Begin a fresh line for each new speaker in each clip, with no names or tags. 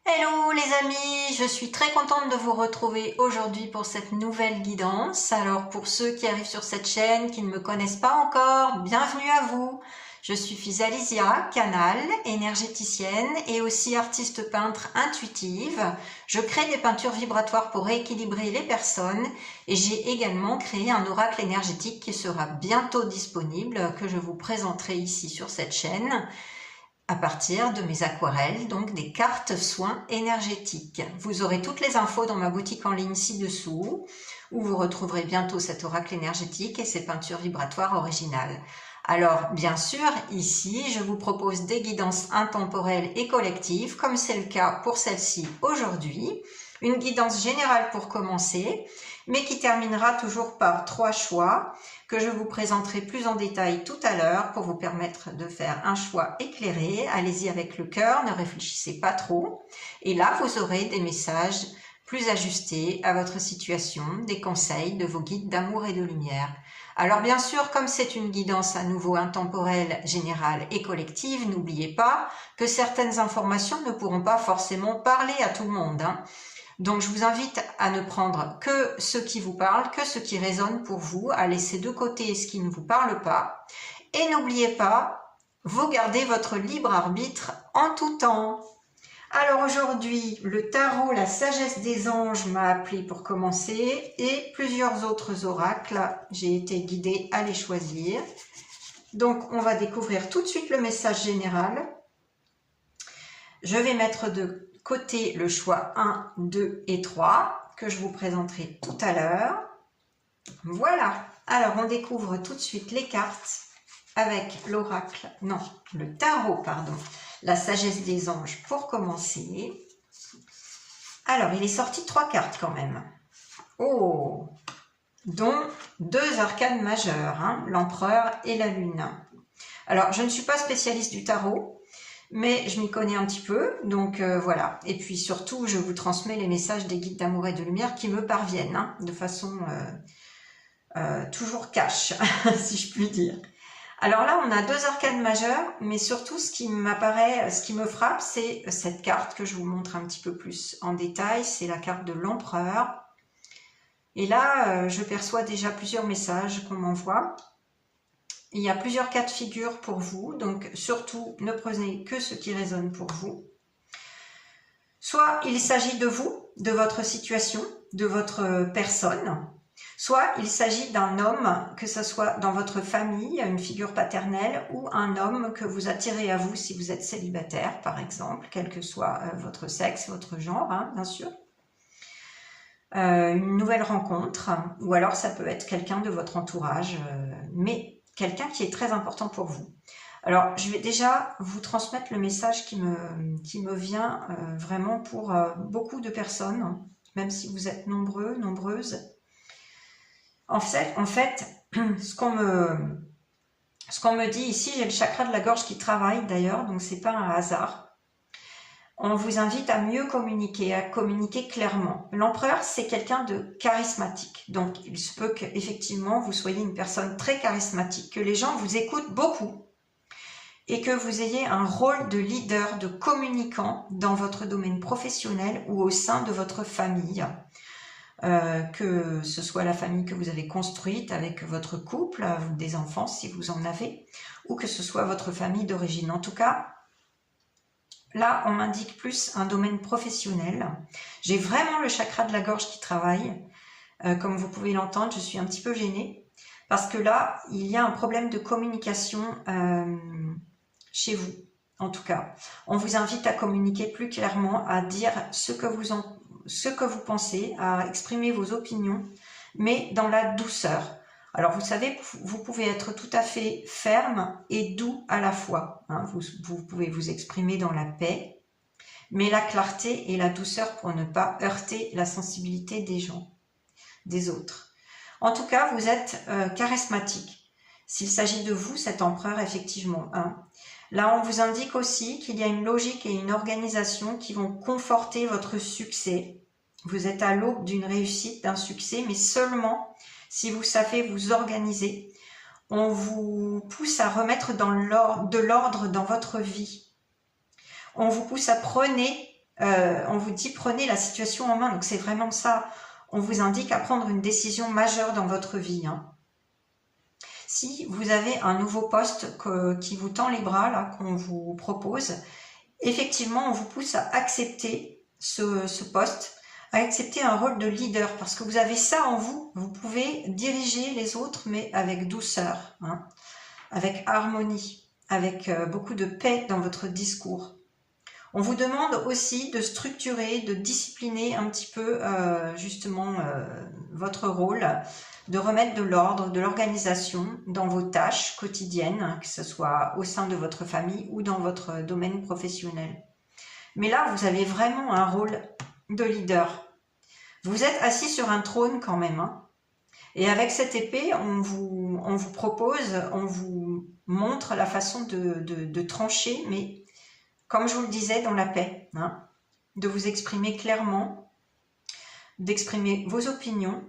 Hello les amis, je suis très contente de vous retrouver aujourd'hui pour cette nouvelle guidance. Alors pour ceux qui arrivent sur cette chaîne, qui ne me connaissent pas encore, bienvenue à vous. Je suis Physalisia, canal, énergéticienne et aussi artiste peintre intuitive. Je crée des peintures vibratoires pour rééquilibrer les personnes et j'ai également créé un oracle énergétique qui sera bientôt disponible, que je vous présenterai ici sur cette chaîne, à partir de mes aquarelles, donc des cartes soins énergétiques. Vous aurez toutes les infos dans ma boutique en ligne ci-dessous, où vous retrouverez bientôt cet oracle énergétique et ses peintures vibratoires originales. Alors, bien sûr, ici, je vous propose des guidances intemporelles et collectives, comme c'est le cas pour celle-ci aujourd'hui. Une guidance générale pour commencer, mais qui terminera toujours par 3 choix que je vous présenterai plus en détail tout à l'heure pour vous permettre de faire un choix éclairé. Allez-y avec le cœur, ne réfléchissez pas trop. Et là, vous aurez des messages plus ajustés à votre situation, des conseils de vos guides d'amour et de lumière. Alors bien sûr, comme c'est une guidance à nouveau intemporelle, générale et collective, n'oubliez pas que certaines informations ne pourront pas forcément parler à tout le monde, Donc, je vous invite à ne prendre que ce qui vous parle, que ce qui résonne pour vous, à laisser de côté ce qui ne vous parle pas. Et n'oubliez pas, vous gardez votre libre arbitre en tout temps. Alors aujourd'hui, le tarot, la sagesse des anges m'a appelé pour commencer et plusieurs autres oracles. J'ai été guidée à les choisir. Donc, on va découvrir tout de suite le message général. Je vais mettre de côté le choix 1, 2 et 3 que je vous présenterai tout à l'heure. Voilà, alors on découvre tout de suite les cartes avec l'oracle, non, le tarot, pardon, la sagesse des anges pour commencer. Alors, il est sorti 3 cartes quand même. Oh, dont 2 arcanes majeures, l'empereur et la lune. Alors, je ne suis pas spécialiste du tarot, mais je m'y connais un petit peu, donc voilà. Et puis surtout, je vous transmets les messages des guides d'amour et de lumière qui me parviennent, de façon toujours cash, si je puis dire. Alors là, on a 2 arcanes majeures, mais surtout, ce qui m'apparaît, ce qui me frappe, c'est cette carte que je vous montre un petit peu plus en détail. C'est la carte de l'empereur. Et là, je perçois déjà plusieurs messages qu'on m'envoie. Il y a plusieurs cas de figure pour vous, donc surtout ne prenez que ce qui résonne pour vous. Soit il s'agit de vous, de votre situation, de votre personne, soit il s'agit d'un homme, que ce soit dans votre famille, une figure paternelle, ou un homme que vous attirez à vous si vous êtes célibataire, par exemple, quel que soit votre sexe, votre genre, bien sûr. Une nouvelle rencontre, ou alors ça peut être quelqu'un de votre entourage, mais quelqu'un qui est très important pour vous. Alors, je vais déjà vous transmettre le message qui me vient vraiment pour beaucoup de personnes, même si vous êtes nombreux, nombreuses. En fait, ce qu'on me dit ici, j'ai le chakra de la gorge qui travaille d'ailleurs, donc c'est pas un hasard. On vous invite à mieux communiquer, à communiquer clairement. L'empereur, c'est quelqu'un de charismatique. Donc, il se peut qu'effectivement, vous soyez une personne très charismatique, que les gens vous écoutent beaucoup et que vous ayez un rôle de leader, de communicant dans votre domaine professionnel ou au sein de votre famille. Que ce soit la famille que vous avez construite avec votre couple, des enfants si vous en avez, ou que ce soit votre famille d'origine. En tout cas, là, on m'indique plus un domaine professionnel. J'ai vraiment le chakra de la gorge qui travaille. Comme vous pouvez l'entendre, je suis un petit peu gênée. Parce que là, il y a un problème de communication chez vous, en tout cas. On vous invite à communiquer plus clairement, à dire ce que vous pensez, à exprimer vos opinions, mais dans la douceur. Alors, vous savez, vous pouvez être tout à fait ferme et doux à la fois. Vous pouvez vous exprimer dans la paix, mais la clarté et la douceur pour ne pas heurter la sensibilité des gens, des autres. En tout cas, vous êtes charismatique. S'il s'agit de vous, cet empereur, effectivement. Là, on vous indique aussi qu'il y a une logique et une organisation qui vont conforter votre succès. Vous êtes à l'aube d'une réussite, d'un succès, mais seulement si vous savez vous organiser. On vous pousse à remettre de l'ordre dans votre vie. On vous pousse à prôner On vous dit prenez la situation en main, donc c'est vraiment ça. On vous indique à prendre une décision majeure dans votre vie. Hein. Si vous avez un nouveau poste qui vous tend les bras, là, qu'on vous propose, effectivement, on vous pousse à accepter ce poste, à accepter un rôle de leader, parce que vous avez ça en vous. Vous pouvez diriger les autres, mais avec douceur, hein, avec harmonie, avec beaucoup de paix dans votre discours. On vous demande aussi de structurer, de discipliner un petit peu justement votre rôle, de remettre de l'ordre, de l'organisation dans vos tâches quotidiennes, que ce soit au sein de votre famille ou dans votre domaine professionnel. Mais là, vous avez vraiment un rôle de leader. Vous êtes assis sur un trône quand même, hein. Et avec cette épée, on vous propose, on vous montre la façon de trancher, mais comme je vous le disais, dans la paix, hein, de vous exprimer clairement, d'exprimer vos opinions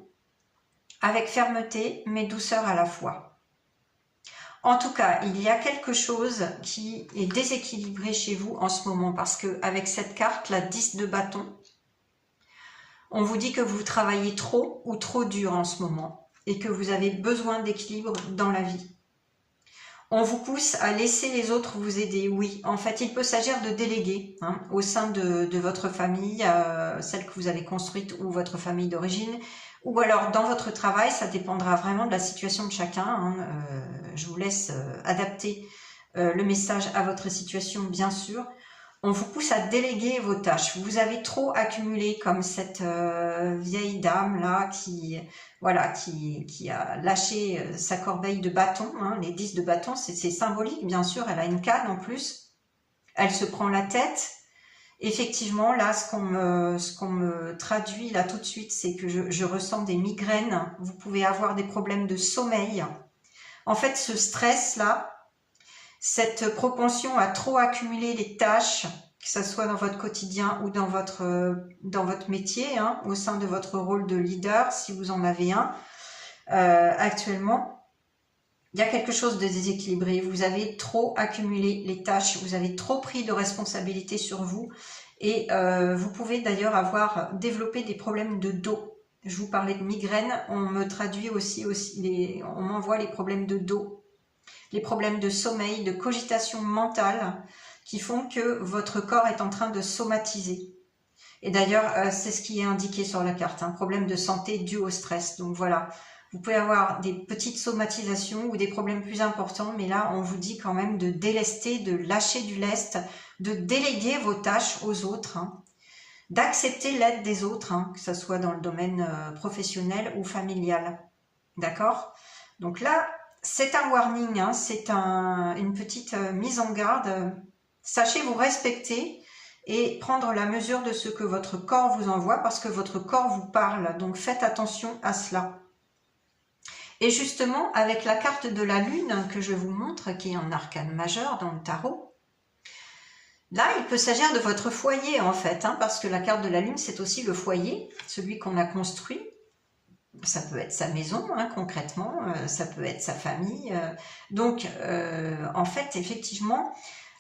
avec fermeté, mais douceur à la fois. En tout cas, il y a quelque chose qui est déséquilibré chez vous en ce moment, parce qu'avec cette carte, la 10 de bâton, on vous dit que vous travaillez trop ou trop dur en ce moment, et que vous avez besoin d'équilibre dans la vie. On vous pousse à laisser les autres vous aider, oui. En fait, il peut s'agir de déléguer hein, au sein de votre famille, celle que vous avez construite ou votre famille d'origine, ou alors dans votre travail, ça dépendra vraiment de la situation de chacun. Hein. Je vous laisse adapter le message à votre situation, bien sûr. On vous pousse à déléguer vos tâches. Vous avez trop accumulé comme cette vieille dame là qui a lâché sa corbeille de bâton. Hein. Les 10 de bâton, c'est symbolique, bien sûr. Elle a une canne en plus. Elle se prend la tête. Effectivement, là, ce qu'on me traduit là tout de suite, c'est que je ressens des migraines. Vous pouvez avoir des problèmes de sommeil. En fait, ce stress là, cette propension à trop accumuler les tâches, que ce soit dans votre quotidien ou dans votre métier, hein, au sein de votre rôle de leader, si vous en avez un, actuellement, il y a quelque chose de déséquilibré. Vous avez trop accumulé les tâches, vous avez trop pris de responsabilités sur vous et vous pouvez d'ailleurs avoir développé des problèmes de dos. Je vous parlais de migraines, on me traduit aussi on m'envoie les problèmes de dos. Les problèmes de sommeil, de cogitation mentale qui font que votre corps est en train de somatiser. Et d'ailleurs, c'est ce qui est indiqué sur la carte, un problème de santé dû au stress. Donc voilà, vous pouvez avoir des petites somatisations ou des problèmes plus importants, mais là, on vous dit quand même de délester, de lâcher du lest, de déléguer vos tâches aux autres, hein, d'accepter l'aide des autres, hein, que ce soit dans le domaine professionnel ou familial. D'accord? Donc là, c'est un warning, hein, c'est une petite mise en garde. Sachez vous respecter et prendre la mesure de ce que votre corps vous envoie parce que votre corps vous parle. Donc faites attention à cela. Et justement, avec la carte de la lune que je vous montre, qui est en arcane majeur dans le tarot, là, il peut s'agir de votre foyer en fait, hein, parce que la carte de la lune, c'est aussi le foyer, celui qu'on a construit. Ça peut être sa maison, hein, concrètement, ça peut être sa famille. Donc, en fait, effectivement,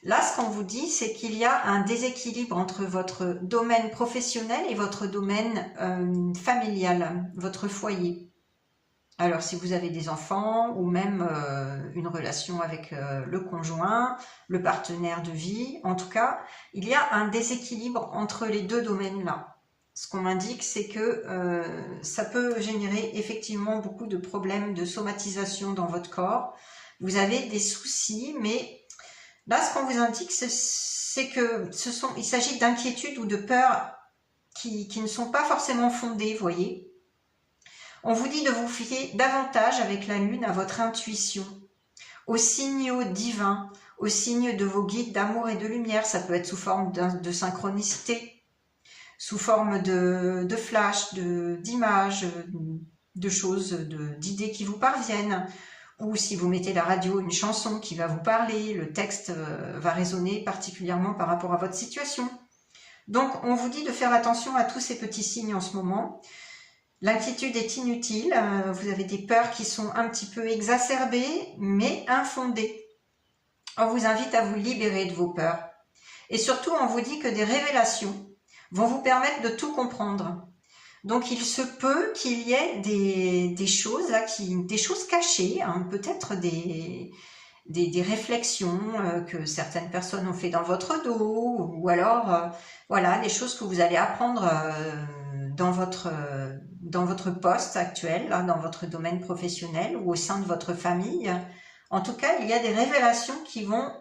là, ce qu'on vous dit, c'est qu'il y a un déséquilibre entre votre domaine professionnel et votre domaine familial, votre foyer. Alors, si vous avez des enfants ou même une relation avec le conjoint, le partenaire de vie, en tout cas, il y a un déséquilibre entre les deux domaines-là. Ce qu'on m'indique, c'est que ça peut générer effectivement beaucoup de problèmes de somatisation dans votre corps. Vous avez des soucis, mais là, ce qu'on vous indique, c'est que il s'agit d'inquiétudes ou de peurs qui ne sont pas forcément fondées, vous voyez. On vous dit de vous fier davantage avec la lune à votre intuition, aux signaux divins, aux signes de vos guides d'amour et de lumière. Ça peut être sous forme de synchronicité, sous forme de flash, d'images, de choses, d'idées qui vous parviennent. Ou si vous mettez la radio, une chanson qui va vous parler, le texte va résonner particulièrement par rapport à votre situation. Donc, on vous dit de faire attention à tous ces petits signes en ce moment. L'inquiétude est inutile, vous avez des peurs qui sont un petit peu exacerbées, mais infondées. On vous invite à vous libérer de vos peurs. Et surtout, on vous dit que des révélations vont vous permettre de tout comprendre. Donc il se peut qu'il y ait des choses là, des choses cachées, hein, peut-être des réflexions que certaines personnes ont fait dans votre dos, ou alors voilà, des choses que vous allez apprendre dans votre poste actuel, là, dans votre domaine professionnel ou au sein de votre famille. En tout cas, il y a des révélations qui vont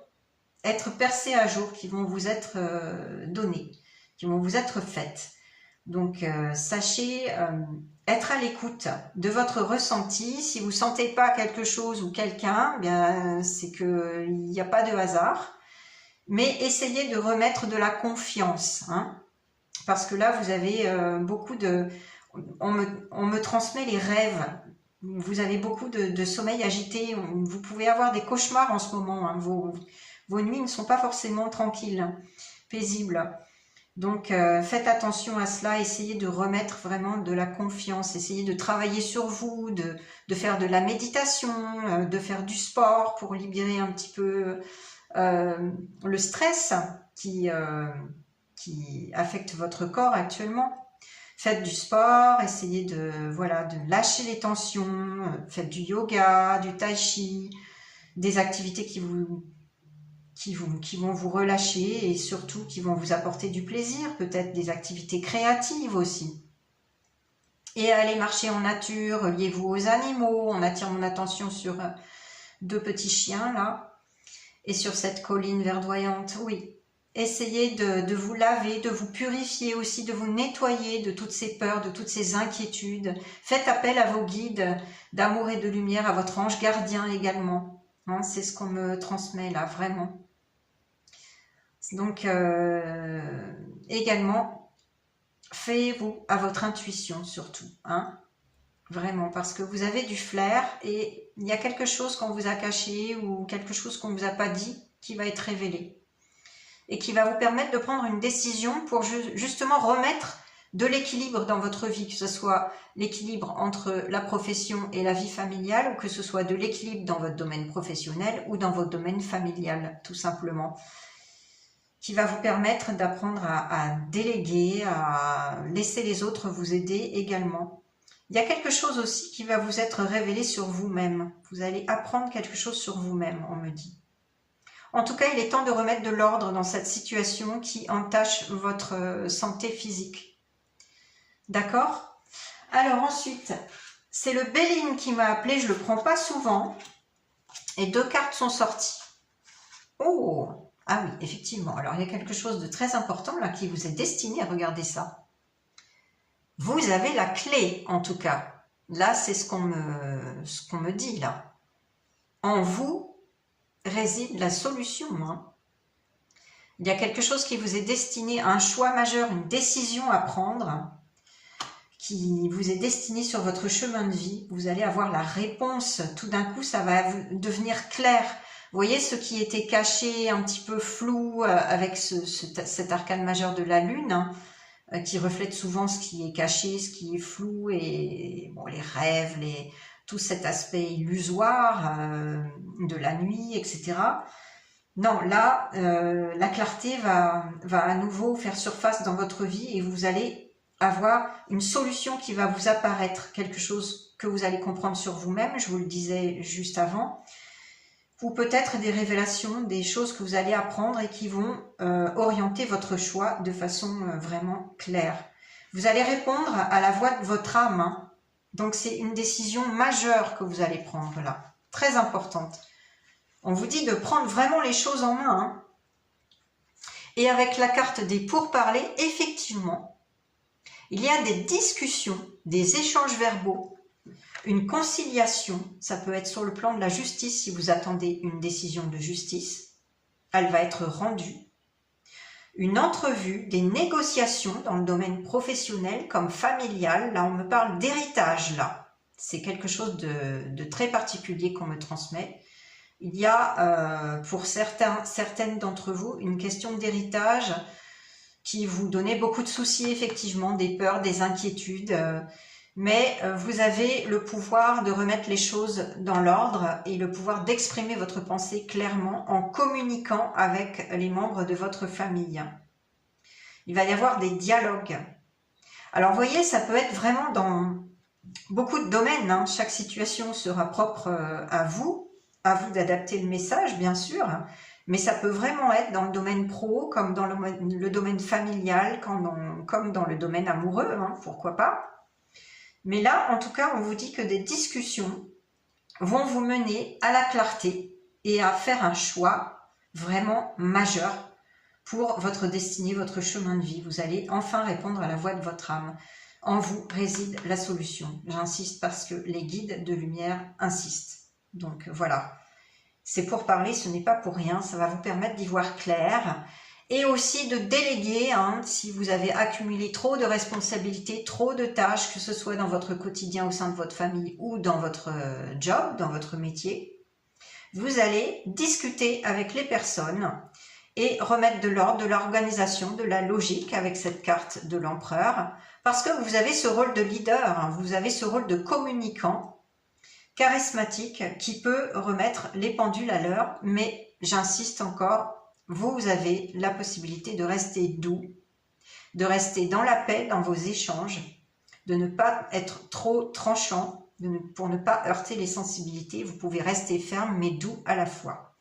être percées à jour, qui vont vous être données, qui vont vous être faites. Donc, sachez être à l'écoute de votre ressenti. Si vous ne sentez pas quelque chose ou quelqu'un, bien c'est qu'il n'y a pas de hasard. Mais essayez de remettre de la confiance, hein, parce que là, vous avez beaucoup de... On me transmet les rêves. Vous avez beaucoup de sommeil agité. Vous pouvez avoir des cauchemars en ce moment. Hein. Vos nuits ne sont pas forcément tranquilles, paisibles. Donc, faites attention à cela, essayez de remettre vraiment de la confiance, essayez de travailler sur vous, de faire de la méditation, de faire du sport pour libérer un petit peu le stress qui affecte votre corps actuellement. Faites du sport, essayez de lâcher les tensions, faites du yoga, du tai chi, des activités qui vont vous relâcher et surtout qui vont vous apporter du plaisir, peut-être des activités créatives aussi. Et allez marcher en nature, liez-vous aux animaux. On attire mon attention sur 2 petits chiens là et sur cette colline verdoyante. Oui, essayez de vous laver, de vous purifier aussi, de vous nettoyer de toutes ces peurs, de toutes ces inquiétudes. Faites appel à vos guides d'amour et de lumière, à votre ange gardien également. Hein, c'est ce qu'on me transmet là, vraiment. Donc, également, fiez-vous à votre intuition surtout, hein, vraiment, parce que vous avez du flair et il y a quelque chose qu'on vous a caché ou quelque chose qu'on ne vous a pas dit qui va être révélé et qui va vous permettre de prendre une décision pour justement remettre de l'équilibre dans votre vie, que ce soit l'équilibre entre la profession et la vie familiale ou que ce soit de l'équilibre dans votre domaine professionnel ou dans votre domaine familial, tout simplement, qui va vous permettre d'apprendre à déléguer, à laisser les autres vous aider également. Il y a quelque chose aussi qui va vous être révélé sur vous-même. Vous allez apprendre quelque chose sur vous-même, on me dit. En tout cas, il est temps de remettre de l'ordre dans cette situation qui entache votre santé physique. D'accord? Alors ensuite, c'est le Béline qui m'a appelé, je ne le prends pas souvent. Et 2 cartes sont sorties. Oh! Ah oui, effectivement. Alors, il y a quelque chose de très important là qui vous est destiné, regardez ça. Vous avez la clé, en tout cas. Là, c'est ce qu'on me dit, là. En vous réside la solution. Hein. Il y a quelque chose qui vous est destiné, un choix majeur, une décision à prendre, qui vous est destiné sur votre chemin de vie. Vous allez avoir la réponse. Tout d'un coup, ça va devenir clair. Vous voyez ce qui était caché, un petit peu flou, avec cet arcane majeur de la Lune, hein, qui reflète souvent ce qui est caché, ce qui est flou, et bon, les rêves, tout cet aspect illusoire de la nuit, etc. Non, là, la clarté va à nouveau faire surface dans votre vie et vous allez avoir une solution qui va vous apparaître, quelque chose que vous allez comprendre sur vous-même, je vous le disais juste avant, ou peut-être des révélations, des choses que vous allez apprendre et qui vont orienter votre choix de façon vraiment claire. Vous allez répondre à la voix de votre âme, hein. Donc c'est une décision majeure que vous allez prendre là, très importante. On vous dit de prendre vraiment les choses en main. Hein. Et avec la carte des pourparlers, effectivement, il y a des discussions, des échanges verbaux, une conciliation, ça peut être sur le plan de la justice si vous attendez une décision de justice, elle va être rendue. Une entrevue, des négociations dans le domaine professionnel comme familial, là on me parle d'héritage là, c'est quelque chose de très particulier qu'on me transmet. Il y a pour certaines d'entre vous une question d'héritage qui vous donnait beaucoup de soucis effectivement, des peurs, des inquiétudes, mais vous avez le pouvoir de remettre les choses dans l'ordre et le pouvoir d'exprimer votre pensée clairement en communiquant avec les membres de votre famille. Il va y avoir des dialogues. Alors, vous voyez, ça peut être vraiment dans beaucoup de domaines, hein. Chaque situation sera propre à vous d'adapter le message, bien sûr, mais ça peut vraiment être dans le domaine pro, comme dans le domaine familial, comme dans le domaine amoureux, hein, pourquoi pas. Mais là, en tout cas, on vous dit que des discussions vont vous mener à la clarté et à faire un choix vraiment majeur pour votre destinée, votre chemin de vie. Vous allez enfin répondre à la voix de votre âme. En vous réside la solution. J'insiste parce que les guides de lumière insistent. Donc voilà, c'est pour parler, ce n'est pas pour rien. Ça va vous permettre d'y voir clair et aussi de déléguer, hein, si vous avez accumulé trop de responsabilités, trop de tâches, que ce soit dans votre quotidien au sein de votre famille ou dans votre job, dans votre métier. Vous allez discuter avec les personnes et remettre de l'ordre, de l'organisation, de la logique avec cette carte de l'empereur, parce que vous avez ce rôle de leader, hein, vous avez ce rôle de communicant charismatique qui peut remettre les pendules à l'heure, mais j'insiste encore, vous avez la possibilité de rester doux, de rester dans la paix dans vos échanges, de ne pas être trop tranchant, pour ne pas heurter les sensibilités. Vous pouvez rester ferme mais doux à la fois.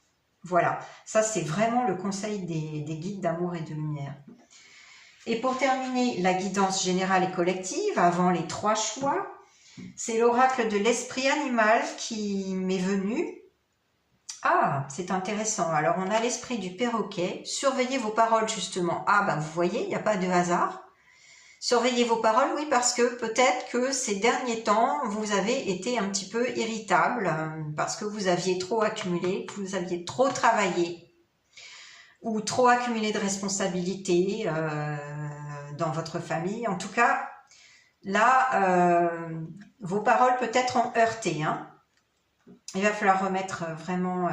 Voilà, ça c'est vraiment le conseil des guides d'amour et de lumière. Et pour terminer la guidance générale et collective, avant les 3 choix, c'est l'oracle de l'esprit animal qui m'est venu. Ah, c'est intéressant. Alors, on a l'esprit du perroquet. Surveillez vos paroles, justement. Ah, bah, vous voyez, il n'y a pas de hasard. Surveillez vos paroles, oui, parce que peut-être que ces derniers temps, vous avez été un petit peu irritable parce que vous aviez trop accumulé, que vous aviez trop travaillé ou trop accumulé de responsabilités dans votre famille. En tout cas, là, vos paroles peut-être ont heurté, hein. Il va falloir remettre vraiment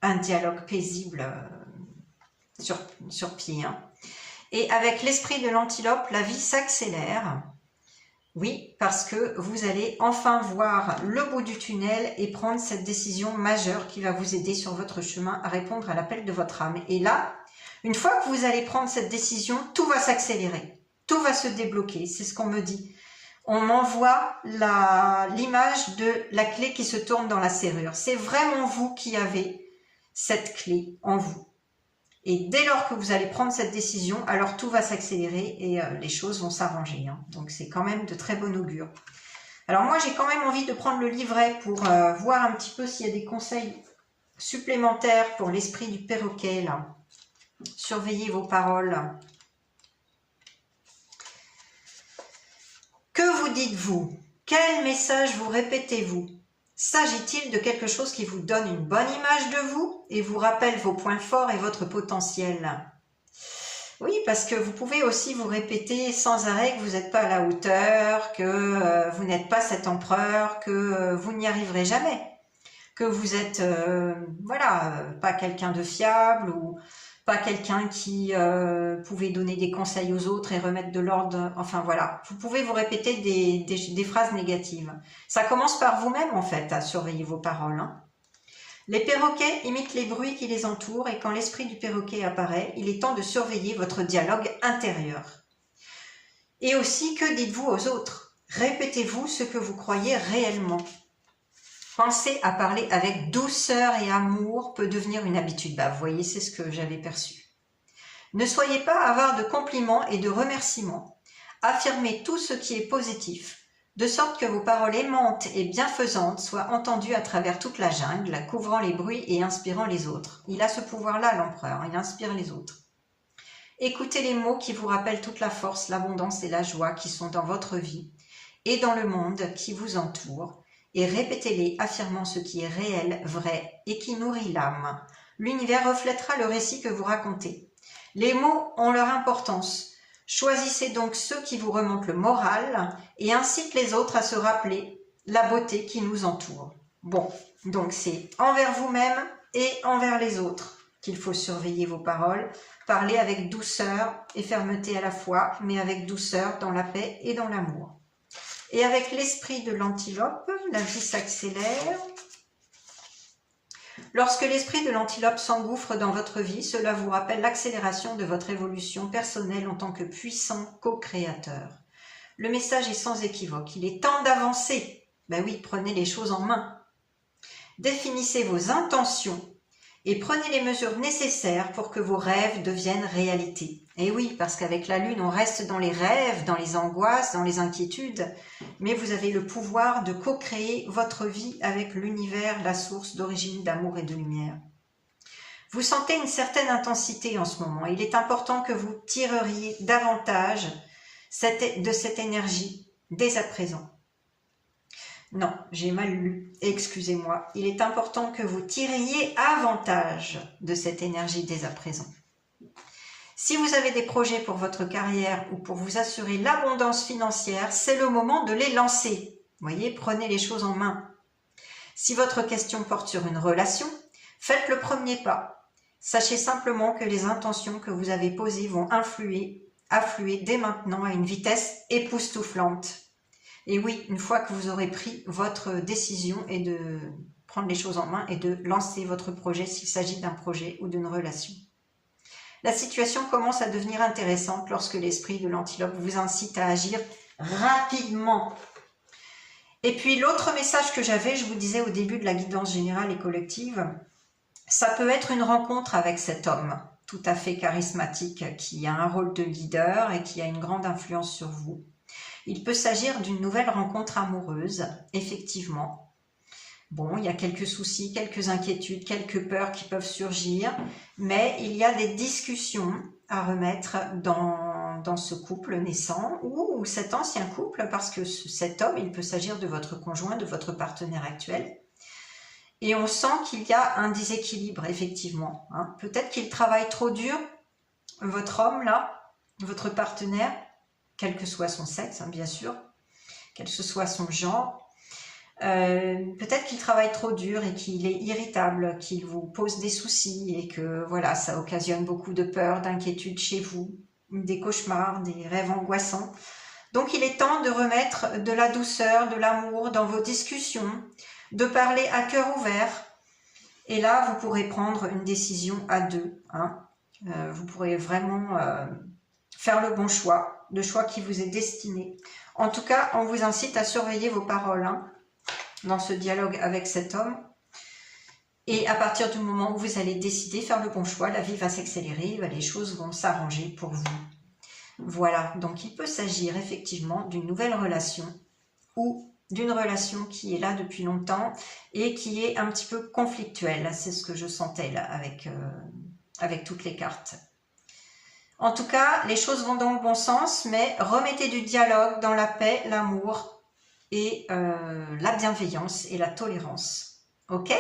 un dialogue paisible sur pied, hein. Et avec l'esprit de l'antilope, la vie s'accélère. Oui, parce que vous allez enfin voir le bout du tunnel et prendre cette décision majeure qui va vous aider sur votre chemin à répondre à l'appel de votre âme. Et là, une fois que vous allez prendre cette décision, tout va s'accélérer, tout va se débloquer, c'est ce qu'on me dit. On m'envoie l'image de la clé qui se tourne dans la serrure. C'est vraiment vous qui avez cette clé en vous. Et dès lors que vous allez prendre cette décision, alors tout va s'accélérer et les choses vont s'arranger, hein. Donc c'est quand même de très bon augure. Alors moi j'ai quand même envie de prendre le livret pour voir un petit peu s'il y a des conseils supplémentaires pour l'esprit du perroquet là. Surveillez vos paroles. Que vous dites-vous? Quel message vous répétez-vous? S'agit-il de quelque chose qui vous donne une bonne image de vous et vous rappelle vos points forts et votre potentiel? Oui, parce que vous pouvez aussi vous répéter sans arrêt que vous n'êtes pas à la hauteur, que vous n'êtes pas cet empereur, que vous n'y arriverez jamais, que vous êtes voilà, pas quelqu'un de fiable ou pas quelqu'un qui pouvait donner des conseils aux autres et remettre de l'ordre. Enfin voilà, vous pouvez vous répéter des phrases négatives. Ça commence par vous-même en fait, à surveiller vos paroles, hein. Les perroquets imitent les bruits qui les entourent et quand l'esprit du perroquet apparaît, il est temps de surveiller votre dialogue intérieur. Et aussi, que dites-vous aux autres? Répétez-vous ce que vous croyez réellement. Penser à parler avec douceur et amour peut devenir une habitude. Bah, vous voyez, c'est ce que j'avais perçu. Ne soyez pas avare de compliments et de remerciements. Affirmez tout ce qui est positif, de sorte que vos paroles aimantes et bienfaisantes soient entendues à travers toute la jungle, couvrant les bruits et inspirant les autres. Il a ce pouvoir-là, l'empereur, il inspire les autres. Écoutez les mots qui vous rappellent toute la force, l'abondance et la joie qui sont dans votre vie et dans le monde qui vous entoure, et répétez-les affirmant ce qui est réel, vrai et qui nourrit l'âme. L'univers reflètera le récit que vous racontez. Les mots ont leur importance. Choisissez donc ceux qui vous remontent le moral et incitent les autres à se rappeler la beauté qui nous entoure. Bon, donc c'est envers vous-même et envers les autres qu'il faut surveiller vos paroles. Parler avec douceur et fermeté à la fois, mais avec douceur dans la paix et dans l'amour. Et avec l'esprit de l'antilope, la vie s'accélère. Lorsque l'esprit de l'antilope s'engouffre dans votre vie, cela vous rappelle l'accélération de votre évolution personnelle en tant que puissant co-créateur. Le message est sans équivoque, il est temps d'avancer. Ben oui, prenez les choses en main. Définissez vos intentions et prenez les mesures nécessaires pour que vos rêves deviennent réalité. Et oui, parce qu'avec la lune, on reste dans les rêves, dans les angoisses, dans les inquiétudes, mais vous avez le pouvoir de co-créer votre vie avec l'univers, la source d'origine d'amour et de lumière. Vous sentez une certaine intensité en ce moment. Il est important que vous tireriez davantage de cette énergie dès à présent. Non, j'ai mal lu, excusez-moi. Il est important que vous tiriez avantage de cette énergie dès à présent. Si vous avez des projets pour votre carrière ou pour vous assurer l'abondance financière, c'est le moment de les lancer. Vous voyez, prenez les choses en main. Si votre question porte sur une relation, faites le premier pas. Sachez simplement que les intentions que vous avez posées vont affluer dès maintenant à une vitesse époustouflante. Et oui, une fois que vous aurez pris votre décision et de prendre les choses en main et de lancer votre projet s'il s'agit d'un projet ou d'une relation. La situation commence à devenir intéressante lorsque l'esprit de l'antilope vous incite à agir rapidement. Et puis l'autre message que j'avais, je vous disais au début de la guidance générale et collective, ça peut être une rencontre avec cet homme tout à fait charismatique qui a un rôle de leader et qui a une grande influence sur vous. Il peut s'agir d'une nouvelle rencontre amoureuse, effectivement. Bon, il y a quelques soucis, quelques inquiétudes, quelques peurs qui peuvent surgir, mais il y a des discussions à remettre dans ce couple naissant ou cet ancien couple, parce que cet homme, il peut s'agir de votre conjoint, de votre partenaire actuel. Et on sent qu'il y a un déséquilibre, effectivement. Hein. Peut-être qu'il travaille trop dur, votre homme là, votre partenaire, quel que soit son sexe, hein, bien sûr, quel que soit son genre. Peut-être qu'il travaille trop dur et qu'il est irritable, qu'il vous pose des soucis et que voilà, ça occasionne beaucoup de peur, d'inquiétude chez vous, des cauchemars, des rêves angoissants. Donc il est temps de remettre de la douceur, de l'amour dans vos discussions, de parler à cœur ouvert. Et là, vous pourrez prendre une décision à deux. Hein. Vous pourrez vraiment faire le bon choix, le choix qui vous est destiné. En tout cas, on vous incite à surveiller vos paroles hein, dans ce dialogue avec cet homme. Et à partir du moment où vous allez décider faire le bon choix, la vie va s'accélérer, les choses vont s'arranger pour vous. Voilà, donc il peut s'agir effectivement d'une nouvelle relation ou d'une relation qui est là depuis longtemps et qui est un petit peu conflictuelle. C'est ce que je sentais là avec toutes les cartes. En tout cas, les choses vont dans le bon sens, mais remettez du dialogue dans la paix, l'amour et la bienveillance et la tolérance. Ok ?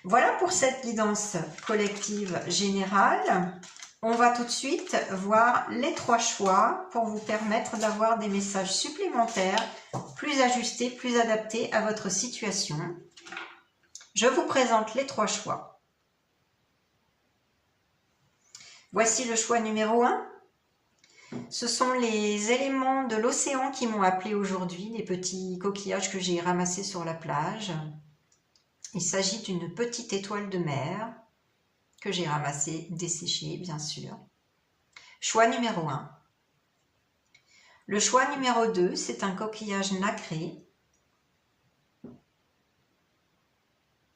Voilà pour cette guidance collective générale. On va tout de suite voir les 3 choix pour vous permettre d'avoir des messages supplémentaires, plus ajustés, plus adaptés à votre situation. Je vous présente les 3 choix. Voici le choix numéro 1. Ce sont les éléments de l'océan qui m'ont appelé aujourd'hui, des petits coquillages que j'ai ramassés sur la plage. Il s'agit d'une petite étoile de mer que j'ai ramassée, desséchée bien sûr. Choix numéro 1. Le choix numéro 2, c'est un coquillage nacré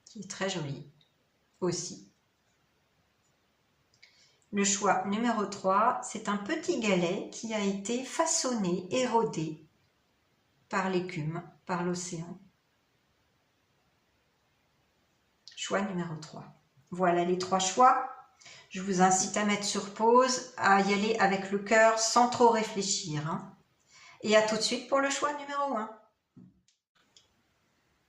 qui est très joli aussi. Le choix numéro 3, c'est un petit galet qui a été façonné, érodé par l'écume, par l'océan. Choix numéro 3. Voilà les 3 choix. Je vous incite à mettre sur pause, à y aller avec le cœur sans trop réfléchir. Hein. Et à tout de suite pour le choix numéro 1.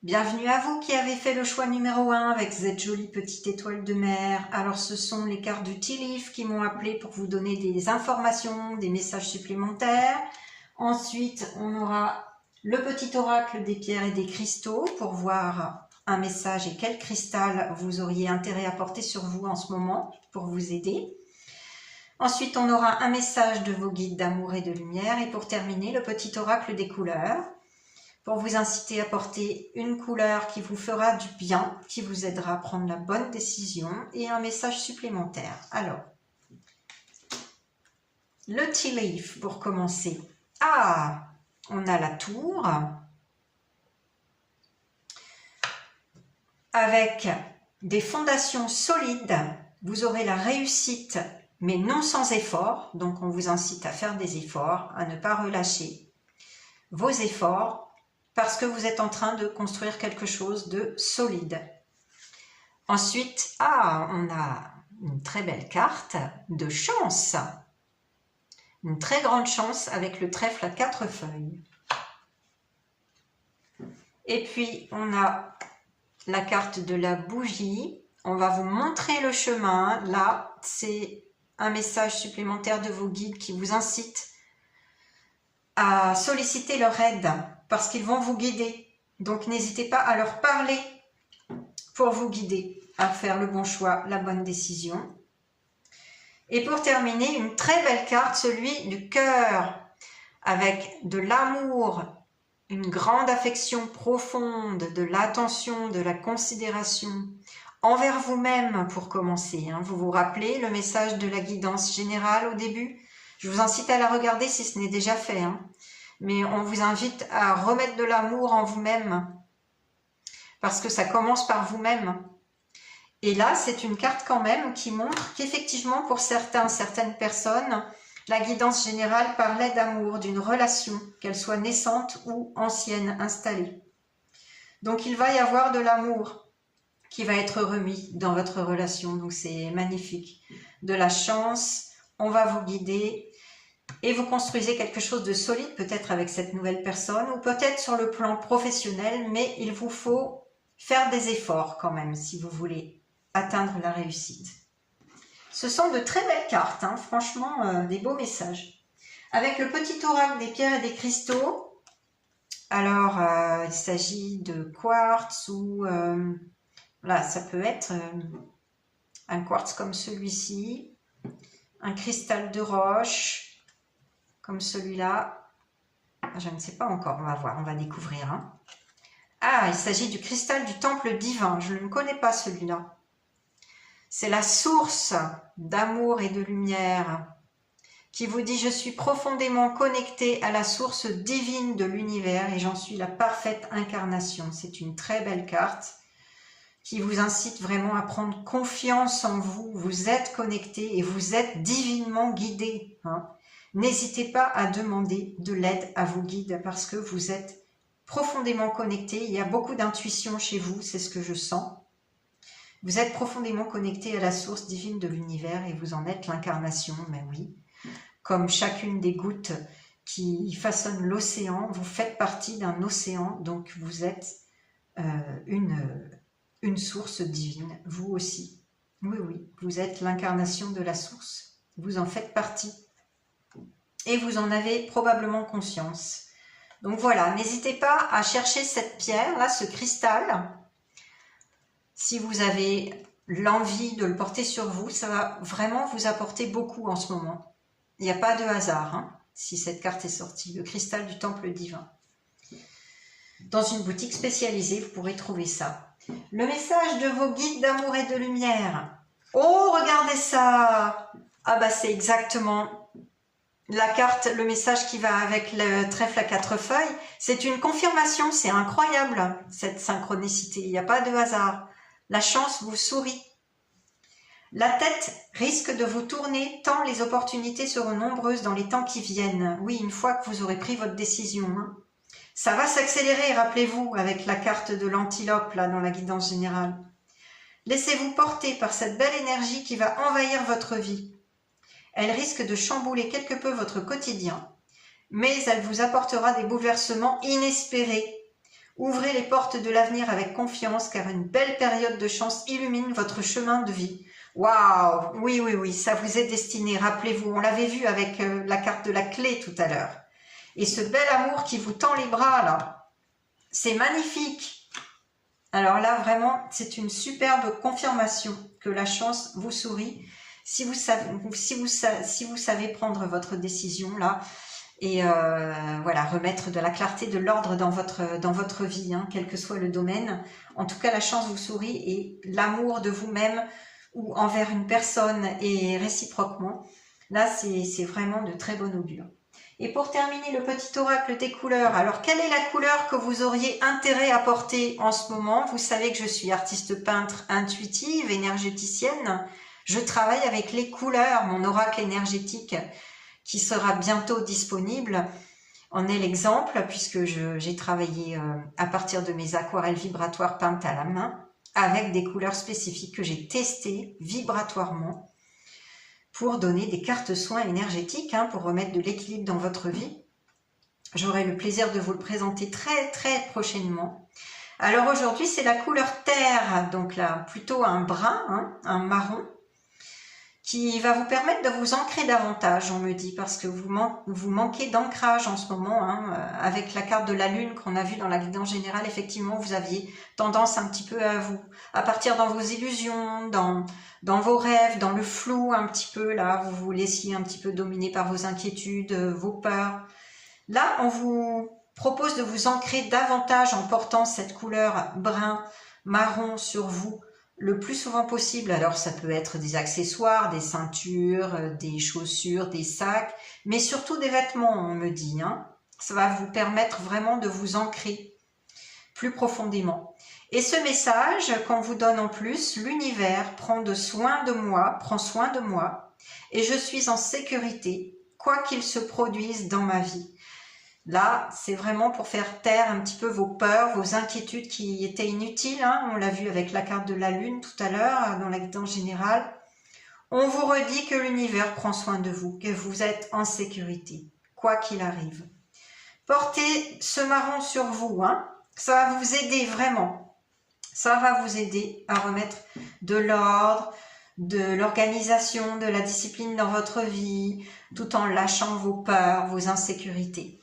Bienvenue à vous qui avez fait le choix numéro 1 avec cette jolie petite étoile de mer. Alors ce sont les cartes du Tea Leaf qui m'ont appelé pour vous donner des informations, des messages supplémentaires. Ensuite, on aura le petit oracle des pierres et des cristaux pour voir un message et quel cristal vous auriez intérêt à porter sur vous en ce moment pour vous aider. Ensuite, on aura un message de vos guides d'amour et de lumière. Et pour terminer, le petit oracle des couleurs pour vous inciter à porter une couleur qui vous fera du bien, qui vous aidera à prendre la bonne décision et un message supplémentaire. Alors, le tea leaf pour commencer. Ah, on a la tour avec des fondations solides. Vous aurez la réussite, mais non sans effort. Donc, on vous incite à faire des efforts, à ne pas relâcher vos efforts parce que vous êtes en train de construire quelque chose de solide. Ensuite, on a une très belle carte de chance. Une très grande chance avec le trèfle à 4 feuilles. Et puis, on a la carte de la bougie. On va vous montrer le chemin. Là, c'est un message supplémentaire de vos guides qui vous incite à solliciter leur aide parce qu'ils vont vous guider. Donc, n'hésitez pas à leur parler pour vous guider à faire le bon choix, la bonne décision. Et pour terminer, une très belle carte, celui du cœur, avec de l'amour, une grande affection profonde, de l'attention, de la considération envers vous-même pour commencer. Vous vous rappelez le message de la guidance générale au début? Je vous incite à la regarder si ce n'est déjà fait. Mais on vous invite à remettre de l'amour en vous-même parce que ça commence par vous-même. Et là, c'est une carte quand même qui montre qu'effectivement, pour certaines personnes, la guidance générale parlait d'amour, d'une relation, qu'elle soit naissante ou ancienne, installée. Donc, il va y avoir de l'amour qui va être remis dans votre relation. Donc, c'est magnifique. De la chance, on va vous guider et vous construisez quelque chose de solide, peut-être avec cette nouvelle personne ou peut-être sur le plan professionnel, mais il vous faut faire des efforts quand même si vous voulez atteindre la réussite. Ce sont de très belles cartes, franchement, des beaux messages. Avec le petit oracle des pierres et des cristaux, alors il s'agit de quartz ou là, ça peut être un quartz comme celui-ci, un cristal de roche comme celui-là. Je ne sais pas encore, on va voir, on va découvrir. Il s'agit du cristal du temple divin, je ne connais pas celui-là. C'est la source d'amour et de lumière qui vous dit « Je suis profondément connecté à la source divine de l'univers et j'en suis la parfaite incarnation ». C'est une très belle carte qui vous incite vraiment à prendre confiance en vous. Vous êtes connecté et vous êtes divinement guidé. N'hésitez pas à demander de l'aide à vos guides parce que vous êtes profondément connecté. Il y a beaucoup d'intuition chez vous, c'est ce que je sens. Vous êtes profondément connecté à la source divine de l'univers et vous en êtes l'incarnation, mais oui. Comme chacune des gouttes qui façonnent l'océan, vous faites partie d'un océan, donc vous êtes une source divine, vous aussi. Oui, oui, vous êtes l'incarnation de la source. Vous en faites partie. Et vous en avez probablement conscience. Donc voilà, n'hésitez pas à chercher cette pierre, là, ce cristal. Si vous avez l'envie de le porter sur vous, ça va vraiment vous apporter beaucoup en ce moment. Il n'y a pas de hasard, si cette carte est sortie, le cristal du temple divin. Dans une boutique spécialisée, vous pourrez trouver ça. Le message de vos guides d'amour et de lumière. Oh, regardez ça! C'est exactement la carte, le message qui va avec le trèfle à 4 feuilles. C'est une confirmation, c'est incroyable, cette synchronicité. Il n'y a pas de hasard. La chance vous sourit. La tête risque de vous tourner tant les opportunités seront nombreuses dans les temps qui viennent. Oui, une fois que vous aurez pris votre décision. Ça va s'accélérer, rappelez-vous, avec la carte de l'antilope, là, dans la guidance générale. Laissez-vous porter par cette belle énergie qui va envahir votre vie. Elle risque de chambouler quelque peu votre quotidien, mais elle vous apportera des bouleversements inespérés. Ouvrez les portes de l'avenir avec confiance, car une belle période de chance illumine votre chemin de vie. Waouh! Oui, oui, oui, ça vous est destiné. Rappelez-vous, on l'avait vu avec la carte de la clé tout à l'heure. Et ce bel amour qui vous tend les bras, là, c'est magnifique. Alors là, vraiment, c'est une superbe confirmation que la chance vous sourit. Si vous savez prendre votre décision, là, et voilà, remettre de la clarté, de l'ordre dans votre vie, hein, quel que soit le domaine. En tout cas, la chance vous sourit et l'amour de vous-même ou envers une personne et réciproquement. Là, c'est vraiment de très bon augure. Et pour terminer le petit oracle des couleurs, alors quelle est la couleur que vous auriez intérêt à porter en ce moment? Vous savez que je suis artiste peintre intuitive, énergéticienne. Je travaille avec les couleurs, mon oracle énergétique qui sera bientôt disponible en est l'exemple puisque j'ai travaillé à partir de mes aquarelles vibratoires peintes à la main avec des couleurs spécifiques que j'ai testées vibratoirement pour donner des cartes soins énergétiques, hein, pour remettre de l'équilibre dans votre vie. J'aurai le plaisir de vous le présenter très très prochainement. Alors aujourd'hui c'est la couleur terre, donc là plutôt un brun, hein, un marron, qui va vous permettre de vous ancrer davantage, on me dit, parce que vous manquez d'ancrage en ce moment, hein, avec la carte de la lune qu'on a vue dans la guidance générale. Effectivement, vous aviez tendance un petit peu à partir dans vos illusions, dans vos rêves, dans le flou un petit peu, là, vous vous laissiez un petit peu dominer par vos inquiétudes, vos peurs. Là, on vous propose de vous ancrer davantage en portant cette couleur brun, marron sur vous, le plus souvent possible. Alors ça peut être des accessoires, des ceintures, des chaussures, des sacs, mais surtout des vêtements, on me dit, hein. Ça va vous permettre vraiment de vous ancrer plus profondément. Et ce message qu'on vous donne en plus, l'univers prend soin de moi, et je suis en sécurité, quoi qu'il se produise dans ma vie. Là, c'est vraiment pour faire taire un petit peu vos peurs, vos inquiétudes qui étaient inutiles, hein. On l'a vu avec la carte de la lune tout à l'heure, dans la guidance générale. On vous redit que l'univers prend soin de vous, que vous êtes en sécurité, quoi qu'il arrive. Portez ce marron sur vous, hein. Ça va vous aider vraiment. Ça va vous aider à remettre de l'ordre, de l'organisation, de la discipline dans votre vie, tout en lâchant vos peurs, vos insécurités.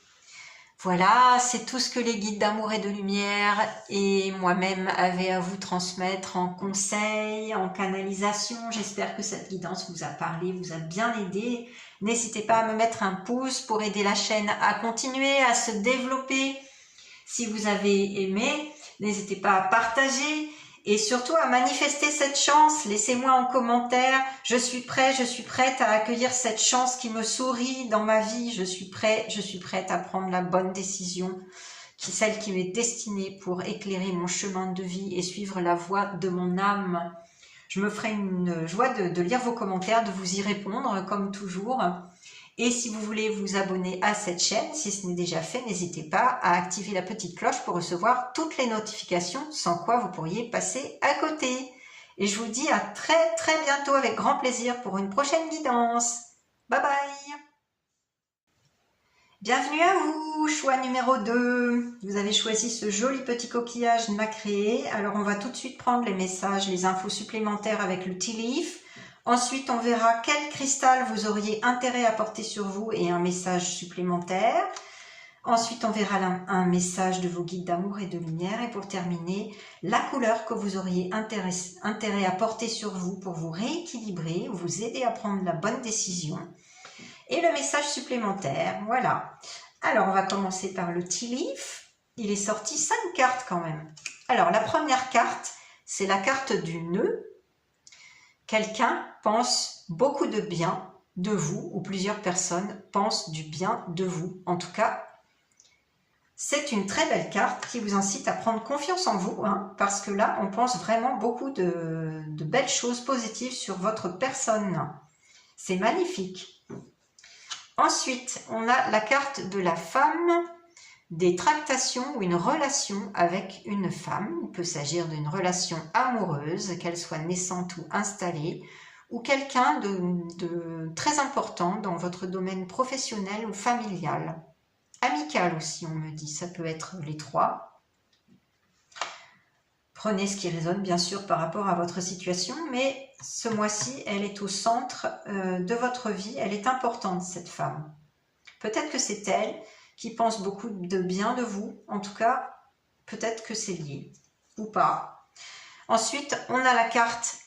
Voilà, c'est tout ce que les guides d'amour et de lumière et moi-même avaient à vous transmettre en conseil, en canalisation. J'espère que cette guidance vous a parlé, vous a bien aidé. N'hésitez pas à me mettre un pouce pour aider la chaîne à continuer, à se développer. Si vous avez aimé, n'hésitez pas à partager et surtout à manifester cette chance. Laissez-moi en commentaire, je suis prête à accueillir cette chance qui me sourit dans ma vie. Je suis prête à prendre la bonne décision, celle qui m'est destinée pour éclairer mon chemin de vie et suivre la voie de mon âme. Je me ferai une joie de lire vos commentaires, de vous y répondre comme toujours. Et si vous voulez vous abonner à cette chaîne, si ce n'est déjà fait, n'hésitez pas à activer la petite cloche pour recevoir toutes les notifications, sans quoi vous pourriez passer à côté. Et je vous dis à très très bientôt avec grand plaisir pour une prochaine guidance. Bye bye! Bienvenue à vous, choix numéro 2. Vous avez choisi ce joli petit coquillage nacré. Alors on va tout de suite prendre les messages, les infos supplémentaires avec le tea leaf. Ensuite, on verra quel cristal vous auriez intérêt à porter sur vous et un message supplémentaire. Ensuite, on verra un message de vos guides d'amour et de lumière. Et pour terminer, la couleur que vous auriez intérêt à porter sur vous pour vous rééquilibrer, vous aider à prendre la bonne décision. Et le message supplémentaire, voilà. Alors, on va commencer par le tea leaf. Il est sorti 5 cartes quand même. Alors, la première carte, c'est la carte du nœud. Quelqu'un pense beaucoup de bien de vous, ou plusieurs personnes pensent du bien de vous. En tout cas, c'est une très belle carte qui vous incite à prendre confiance en vous, hein, parce que là, on pense vraiment beaucoup de belles choses positives sur votre personne. C'est magnifique. Ensuite, on a la carte de la femme, des tractations ou une relation avec une femme. Il peut s'agir d'une relation amoureuse, qu'elle soit naissante ou installée, ou quelqu'un de très important dans votre domaine professionnel ou familial. Amical aussi, on me dit, ça peut être les trois. Prenez ce qui résonne bien sûr par rapport à votre situation, mais ce mois-ci, elle est au centre de votre vie, elle est importante cette femme. Peut-être que c'est elle qui pense beaucoup de bien de vous, en tout cas, peut-être que c'est lié, ou pas. Ensuite, on a la carte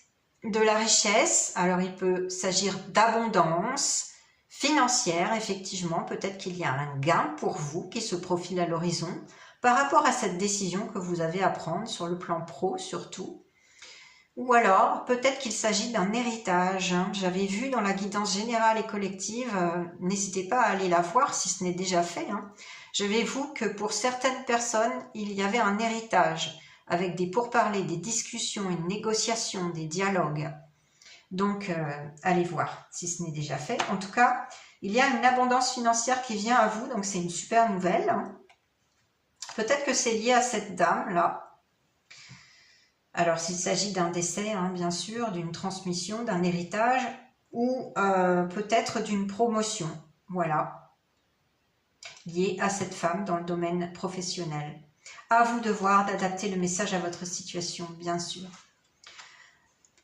de la richesse, alors il peut s'agir d'abondance, financière, effectivement, peut-être qu'il y a un gain pour vous qui se profile à l'horizon par rapport à cette décision que vous avez à prendre sur le plan pro surtout. Ou alors, peut-être qu'il s'agit d'un héritage. J'avais vu dans la guidance générale et collective, n'hésitez pas à aller la voir si ce n'est déjà fait. J'avais vu que pour certaines personnes, il y avait un héritage avec des pourparlers, des discussions, une négociation, des dialogues. Donc, allez voir si ce n'est déjà fait. En tout cas, il y a une abondance financière qui vient à vous, donc c'est une super nouvelle. Peut-être que c'est lié à cette dame-là. Alors, s'il s'agit d'un décès, bien sûr, d'une transmission, d'un héritage, ou peut-être d'une promotion, voilà, liée à cette femme dans le domaine professionnel. À vous de voir, d'adapter le message à votre situation, bien sûr.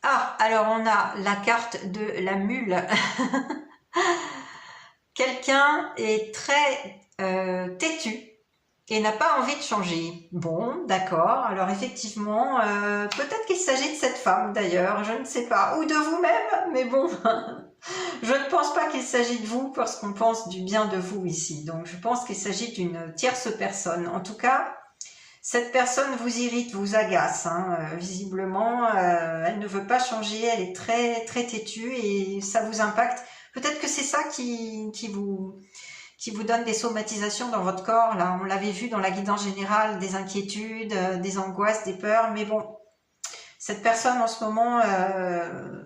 Ah, alors on a la carte de la mule. Quelqu'un est très têtu et n'a pas envie de changer. Bon, d'accord. Alors effectivement, peut-être qu'il s'agit de cette femme d'ailleurs, je ne sais pas. Ou de vous-même, mais bon, je ne pense pas qu'il s'agit de vous parce qu'on pense du bien de vous ici. Donc je pense qu'il s'agit d'une tierce personne. En tout cas, cette personne vous irrite, vous agace. Visiblement, elle ne veut pas changer, elle est très, très têtue et ça vous impacte. Peut-être que c'est ça qui vous donne des somatisations dans votre corps. Là, on l'avait vu dans la guidance générale, des inquiétudes, des angoisses, des peurs. Mais bon, cette personne en ce moment,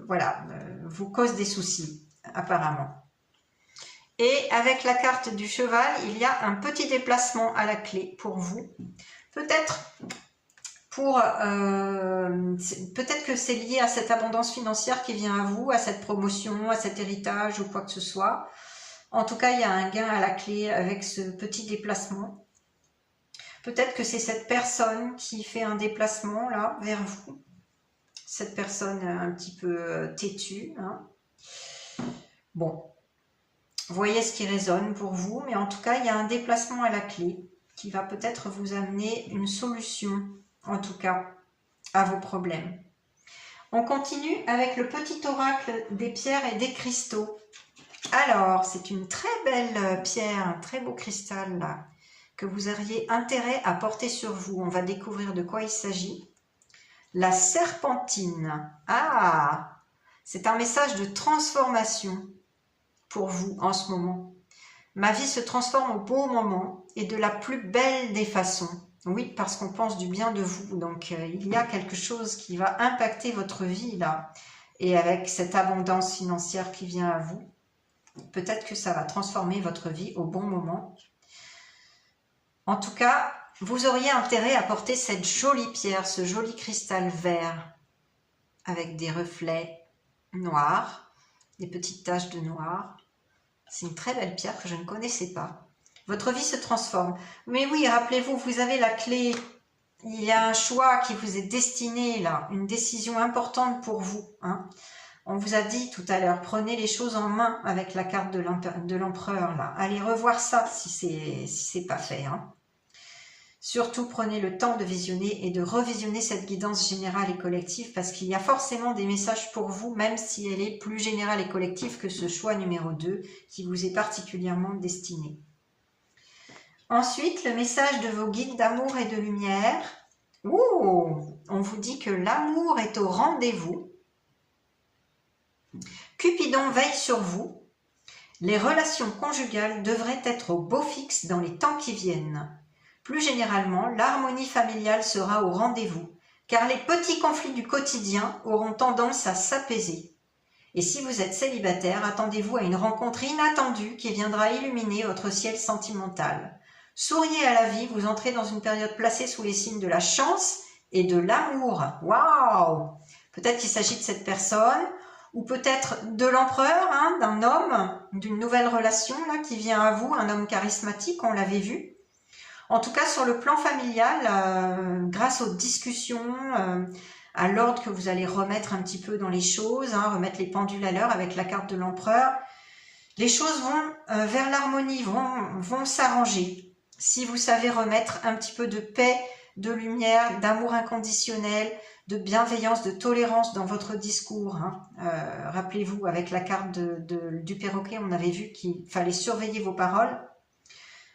voilà, vous cause des soucis, apparemment. Et avec la carte du cheval, il y a un petit déplacement à la clé pour vous. Peut-être peut-être que c'est lié à cette abondance financière qui vient à vous, à cette promotion, à cet héritage ou quoi que ce soit. En tout cas, il y a un gain à la clé avec ce petit déplacement. Peut-être que c'est cette personne qui fait un déplacement là vers vous. Cette personne un petit peu têtue. Bon, voyez ce qui résonne pour vous, mais en tout cas, il y a un déplacement à la clé qui va peut-être vous amener une solution, en tout cas, à vos problèmes. On continue avec le petit oracle des pierres et des cristaux. Alors, c'est une très belle pierre, un très beau cristal là, que vous auriez intérêt à porter sur vous. On va découvrir de quoi il s'agit. La serpentine. Ah, c'est un message de transformation pour vous en ce moment. Ma vie se transforme au bon moment et de la plus belle des façons. Oui, parce qu'on pense du bien de vous. Donc, il y a quelque chose qui va impacter votre vie là. Et avec cette abondance financière qui vient à vous, peut-être que ça va transformer votre vie au bon moment. En tout cas, vous auriez intérêt à porter cette jolie pierre, ce joli cristal vert avec des reflets noirs, des petites taches de noir. C'est une très belle pierre que je ne connaissais pas. Votre vie se transforme. Mais oui, rappelez-vous, vous avez la clé. Il y a un choix qui vous est destiné là, une décision importante pour vous. On vous a dit tout à l'heure, prenez les choses en main avec la carte de l'empereur là. Allez revoir ça si c'est pas fait. Surtout, prenez le temps de visionner et de revisionner cette guidance générale et collective parce qu'il y a forcément des messages pour vous, même si elle est plus générale et collective que ce choix numéro 2 qui vous est particulièrement destiné. Ensuite, le message de vos guides d'amour et de lumière. Ouh, on vous dit que l'amour est au rendez-vous. Cupidon veille sur vous. Les relations conjugales devraient être au beau fixe dans les temps qui viennent. Plus généralement, l'harmonie familiale sera au rendez-vous, car les petits conflits du quotidien auront tendance à s'apaiser. Et si vous êtes célibataire, attendez-vous à une rencontre inattendue qui viendra illuminer votre ciel sentimental. Souriez à la vie, vous entrez dans une période placée sous les signes de la chance et de l'amour. Waouh! Peut-être qu'il s'agit de cette personne, ou peut-être de l'empereur, d'un homme, d'une nouvelle relation là qui vient à vous, un homme charismatique, on l'avait vu. En tout cas, sur le plan familial, grâce aux discussions, à l'ordre que vous allez remettre un petit peu dans les choses, remettre les pendules à l'heure avec la carte de l'empereur, les choses vont vers l'harmonie, vont s'arranger. Si vous savez remettre un petit peu de paix de lumière, d'amour inconditionnel, de bienveillance, de tolérance dans votre discours. Hein. Rappelez-vous, avec la carte du perroquet, on avait vu qu'il fallait surveiller vos paroles.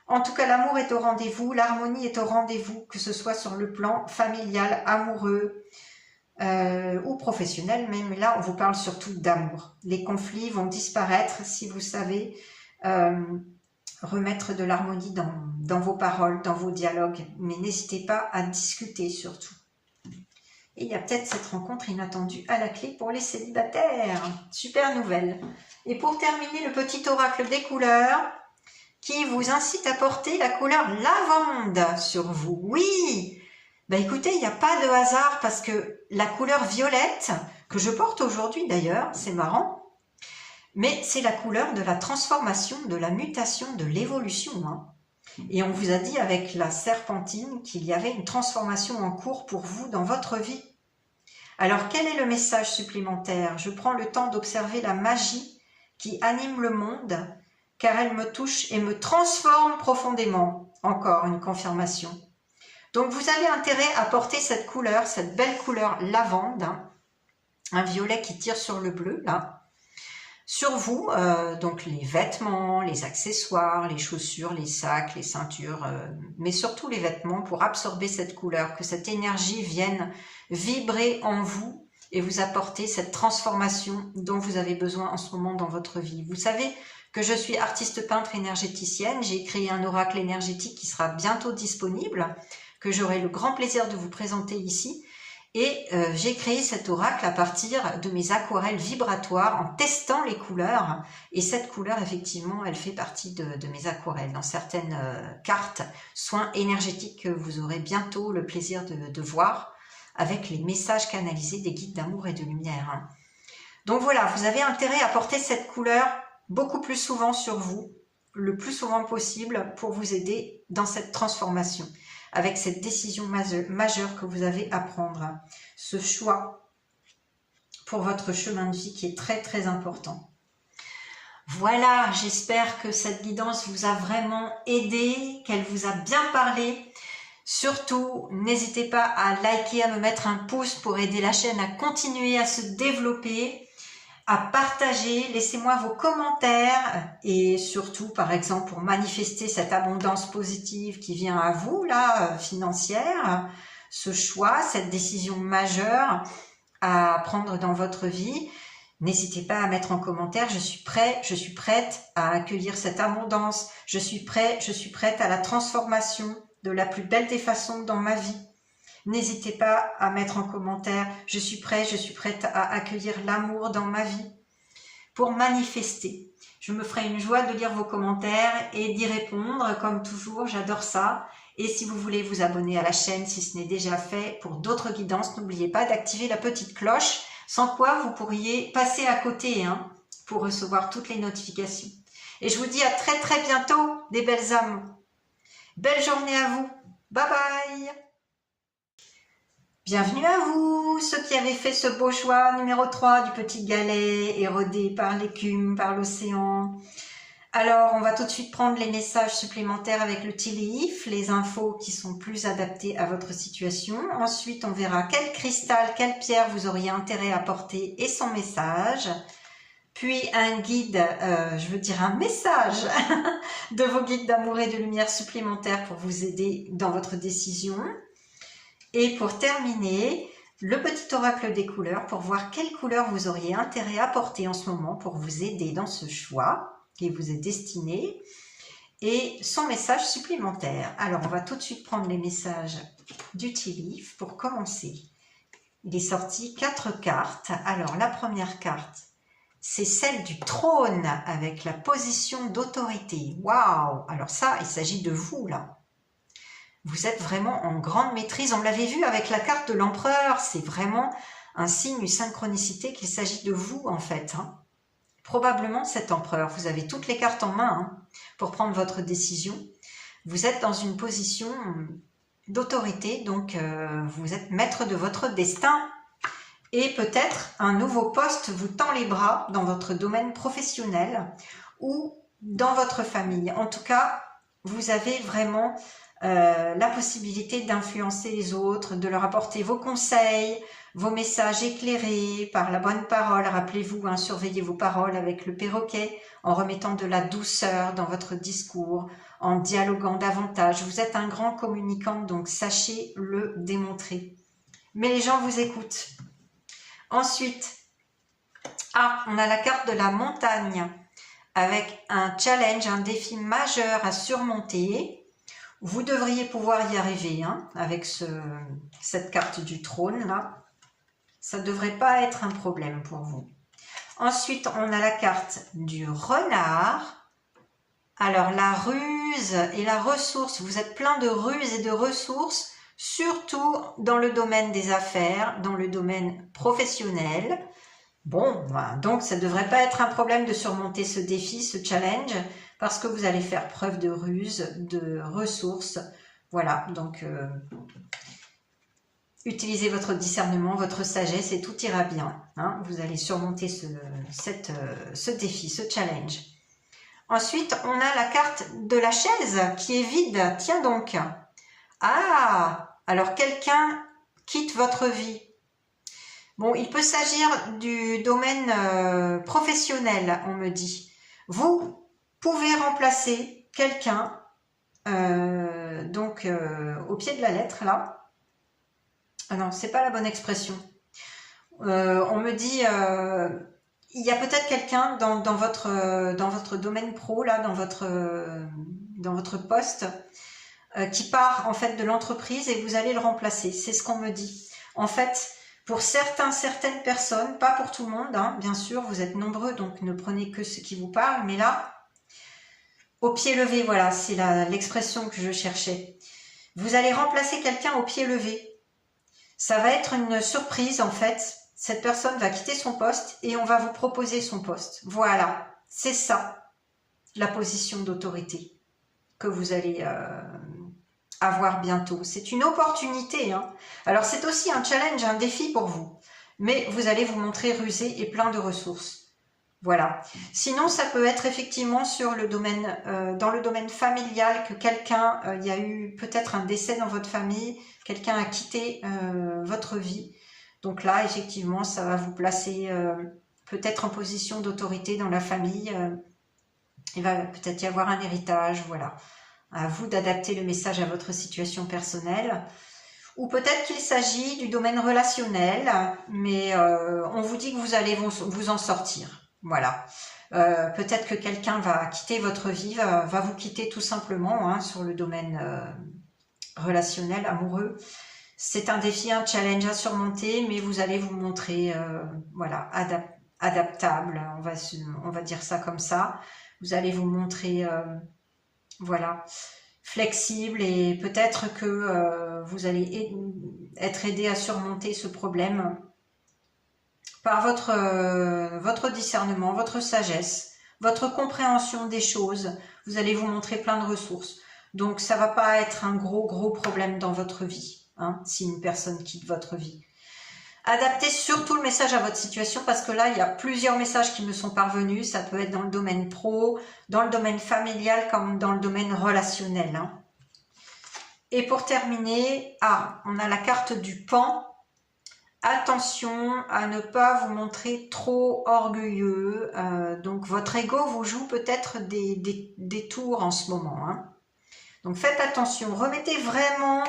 En tout cas, l'amour est au rendez-vous, l'harmonie est au rendez-vous, que ce soit sur le plan familial, amoureux ou professionnel. Même là, on vous parle surtout d'amour. Les conflits vont disparaître si vous savez remettre de l'harmonie dans vos paroles, dans vos dialogues. Mais n'hésitez pas à discuter surtout. Et il y a peut-être cette rencontre inattendue à la clé pour les célibataires. Super nouvelle. Et pour terminer, le petit oracle des couleurs qui vous incite à porter la couleur lavande sur vous. Oui, bah écoutez, il n'y a pas de hasard parce que la couleur violette, que je porte aujourd'hui d'ailleurs, c'est marrant, mais c'est la couleur de la transformation, de la mutation, de l'évolution. Hein. Et on vous a dit avec la serpentine qu'il y avait une transformation en cours pour vous dans votre vie. Alors quel est le message supplémentaire? Je prends le temps d'observer la magie qui anime le monde, car elle me touche et me transforme profondément. Encore une confirmation. Donc vous avez intérêt à porter cette couleur, cette belle couleur lavande, hein, un violet qui tire sur le bleu, là, sur vous, donc les vêtements, les accessoires, les chaussures, les sacs, les ceintures, mais surtout les vêtements pour absorber cette couleur, que cette énergie vienne vibrer en vous et vous apporter cette transformation dont vous avez besoin en ce moment dans votre vie. Vous savez que je suis artiste peintre énergéticienne, j'ai créé un oracle énergétique qui sera bientôt disponible, que j'aurai le grand plaisir de vous présenter ici. Et j'ai créé cet oracle à partir de mes aquarelles vibratoires en testant les couleurs. Et cette couleur, effectivement, elle fait partie de mes aquarelles. Dans certaines cartes, soins énergétiques que vous aurez bientôt le plaisir de voir avec les messages canalisés des guides d'amour et de lumière. Donc voilà, vous avez intérêt à porter cette couleur beaucoup plus souvent sur vous, le plus souvent possible pour vous aider dans cette transformation, avec cette décision majeure que vous avez à prendre, ce choix pour votre chemin de vie qui est très très important. Voilà, j'espère que cette guidance vous a vraiment aidé, qu'elle vous a bien parlé. Surtout, n'hésitez pas à liker, à me mettre un pouce pour aider la chaîne à continuer à se développer, à partager, laissez-moi vos commentaires et surtout, par exemple, pour manifester cette abondance positive qui vient à vous, là, financière, ce choix, cette décision majeure à prendre dans votre vie. N'hésitez pas à mettre en commentaire, je suis prêt, je suis prête à accueillir cette abondance, je suis prête à la transformation de la plus belle des façons dans ma vie. N'hésitez pas à mettre en commentaire, je suis prête à accueillir l'amour dans ma vie. Pour manifester, je me ferai une joie de lire vos commentaires et d'y répondre, comme toujours, j'adore ça. Et si vous voulez vous abonner à la chaîne, si ce n'est déjà fait, pour d'autres guidances, n'oubliez pas d'activer la petite cloche, sans quoi vous pourriez passer à côté pour recevoir toutes les notifications. Et je vous dis à très très bientôt, des belles âmes. Belle journée à vous. Bye bye. Bienvenue à vous, ceux qui avaient fait ce beau choix numéro 3 du petit galet érodé par l'écume, par l'océan. Alors, on va tout de suite prendre les messages supplémentaires avec le tea leaf, les infos qui sont plus adaptées à votre situation. Ensuite, on verra quel cristal, quelle pierre vous auriez intérêt à porter et son message. Puis un guide, un message de vos guides d'amour et de lumière supplémentaires pour vous aider dans votre décision. Et pour terminer, le petit oracle des couleurs pour voir quelle couleur vous auriez intérêt à porter en ce moment pour vous aider dans ce choix qui vous est destiné et son message supplémentaire. Alors, on va tout de suite prendre les messages du tea leaf pour commencer. Il est sorti 4 cartes. Alors, la première carte, c'est celle du trône avec la position d'autorité. Waouh! Alors ça, il s'agit de vous là. Vous êtes vraiment en grande maîtrise. On l'avait vu avec la carte de l'empereur. C'est vraiment un signe, une synchronicité qu'il s'agit de vous en fait. Probablement cet empereur. Vous avez toutes les cartes en main pour prendre votre décision. Vous êtes dans une position d'autorité. Donc vous êtes maître de votre destin. Et peut-être un nouveau poste vous tend les bras dans votre domaine professionnel ou dans votre famille. En tout cas, vous avez vraiment la possibilité d'influencer les autres, de leur apporter vos conseils, vos messages éclairés par la bonne parole. Rappelez-vous, hein, surveillez vos paroles avec le perroquet, en remettant de la douceur dans votre discours, en dialoguant davantage. Vous êtes un grand communicant, donc sachez le démontrer. Mais les gens vous écoutent. Ensuite, on a la carte de la montagne, avec un challenge, un défi majeur à surmonter. Vous devriez pouvoir y arriver, hein, avec cette carte du trône là. Ça ne devrait pas être un problème pour vous. Ensuite, on a la carte du renard. Alors, la ruse et la ressource. Vous êtes plein de ruses et de ressources, surtout dans le domaine des affaires, dans le domaine professionnel. Bon, voilà. Donc ça ne devrait pas être un problème de surmonter ce défi, ce challenge, parce que vous allez faire preuve de ruse, de ressources. Voilà, donc utilisez votre discernement, votre sagesse et tout ira bien. Hein. Vous allez surmonter ce défi, ce challenge. Ensuite, on a la carte de la chaise qui est vide. Tiens donc. Ah, alors quelqu'un quitte votre vie. Bon, il peut s'agir du domaine professionnel, on me dit. Vous pouvez remplacer quelqu'un, au pied de la lettre, là. Ah non, c'est pas la bonne expression. On me dit, il y a peut-être quelqu'un dans votre domaine pro, là, dans votre poste, qui part en fait de l'entreprise et vous allez le remplacer. C'est ce qu'on me dit. En fait, pour certaines personnes, pas pour tout le monde, hein, bien sûr, vous êtes nombreux, donc ne prenez que ce qui vous parle, mais là, au pied levé, voilà, c'est l'expression que je cherchais. Vous allez remplacer quelqu'un au pied levé. Ça va être une surprise, en fait. Cette personne va quitter son poste et on va vous proposer son poste. Voilà, c'est ça, la position d'autorité que vous allez avoir bientôt. C'est une opportunité. Hein. Alors, c'est aussi un challenge, un défi pour vous. Mais vous allez vous montrer rusé et plein de ressources. Voilà. Sinon, ça peut être effectivement sur le domaine, dans le domaine familial, que quelqu'un, il y a eu peut-être un décès dans votre famille, quelqu'un a quitté votre vie. Donc là, effectivement, ça va vous placer peut-être en position d'autorité dans la famille. Il va peut-être y avoir un héritage, voilà. À vous d'adapter le message à votre situation personnelle. Ou peut-être qu'il s'agit du domaine relationnel, mais on vous dit que vous allez vous en sortir. Voilà. Peut-être que quelqu'un va quitter votre vie, va vous quitter tout simplement hein, sur le domaine relationnel, amoureux. C'est un défi, un challenge à surmonter, mais vous allez vous montrer voilà, adaptable, on va dire ça comme ça. Vous allez vous montrer voilà, flexible et peut-être que vous allez être aidé à surmonter ce problème par votre discernement, votre sagesse, votre compréhension des choses. Vous allez vous montrer plein de ressources. Donc ça va pas être un gros problème dans votre vie, hein, si une personne quitte votre vie. Adaptez surtout le message à votre situation parce que là, il y a plusieurs messages qui me sont parvenus. Ça peut être dans le domaine pro, dans le domaine familial comme dans le domaine relationnel. Hein. Et pour terminer, on a la carte du pan. Attention à ne pas vous montrer trop orgueilleux. Donc votre ego vous joue peut-être des tours en ce moment. Hein. Donc faites attention. Remettez vraiment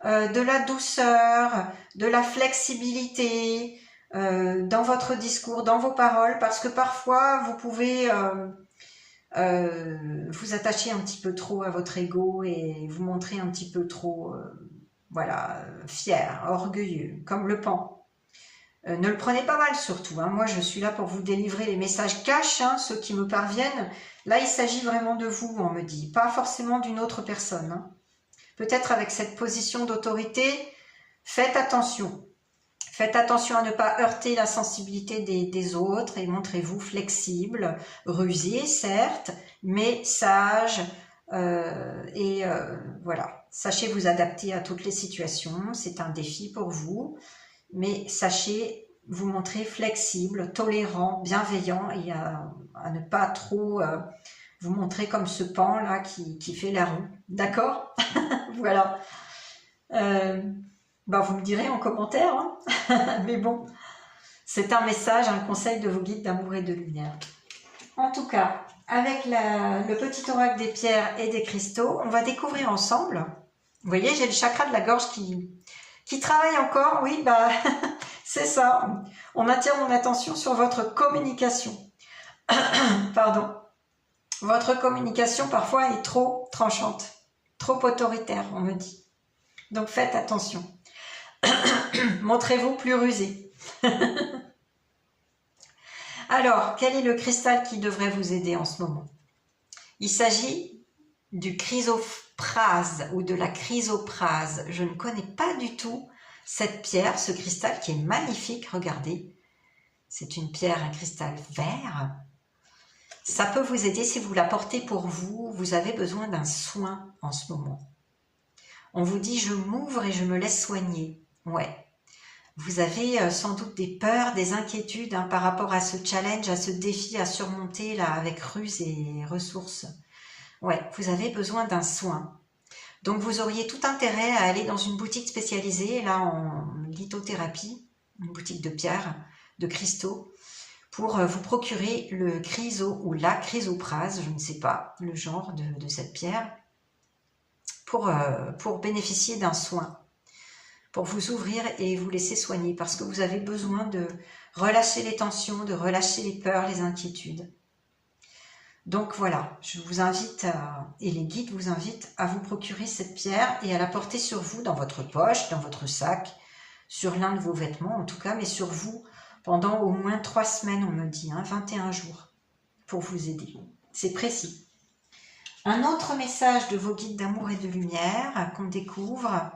de la douceur, de la flexibilité dans votre discours, dans vos paroles, parce que parfois vous pouvez vous attacher un petit peu trop à votre ego et vous montrer un petit peu trop voilà, fier, orgueilleux, comme le pan. Ne le prenez pas mal surtout, hein. Moi je suis là pour vous délivrer les messages cash, hein, ceux qui me parviennent. Là il s'agit vraiment de vous, on me dit, pas forcément d'une autre personne. Hein. Peut-être avec cette position d'autorité, faites attention. Faites attention à ne pas heurter la sensibilité des autres et montrez-vous flexible, rusé certes, mais sage voilà. Sachez vous adapter à toutes les situations, c'est un défi pour vous, mais sachez vous montrer flexible, tolérant, bienveillant et à ne pas trop vous montrer comme ce pan là qui fait la roue. D'accord? Voilà. Vous me direz en commentaire, hein. Mais bon, c'est un message, un conseil de vos guides d'amour et de lumière. En tout cas, avec le petit oracle des pierres et des cristaux, on va découvrir ensemble. Vous voyez, j'ai le chakra de la gorge qui travaille encore. Oui, c'est ça. On attire mon attention sur votre communication. Pardon. Votre communication parfois est trop tranchante, trop autoritaire, on me dit. Donc faites attention. Montrez-vous plus rusé. Alors, quel est le cristal qui devrait vous aider en ce moment? Il s'agit du chrysoprase ou de la chrysoprase. Je ne connais pas du tout cette pierre, ce cristal qui est magnifique. Regardez, c'est une pierre, un cristal vert. Ça peut vous aider si vous la portez pour vous. Vous avez besoin d'un soin en ce moment. On vous dit, je m'ouvre et je me laisse soigner. Ouais. Vous avez sans doute des peurs, des inquiétudes par rapport à ce challenge, à ce défi à surmonter là avec ruse et ressources. Ouais, vous avez besoin d'un soin. Donc vous auriez tout intérêt à aller dans une boutique spécialisée là en lithothérapie, une boutique de pierres, de cristaux, pour vous procurer le chryso ou la chrysoprase, je ne sais pas le genre de cette pierre, pour bénéficier d'un soin, pour vous ouvrir et vous laisser soigner, parce que vous avez besoin de relâcher les tensions, de relâcher les peurs, les inquiétudes. Donc voilà, je vous invite, et les guides vous invitent à vous procurer cette pierre et à la porter sur vous, dans votre poche, dans votre sac, sur l'un de vos vêtements en tout cas, mais sur vous pendant au moins 3 semaines, on me dit, 21 jours, pour vous aider. C'est précis. Un autre message de vos guides d'amour et de lumière qu'on découvre.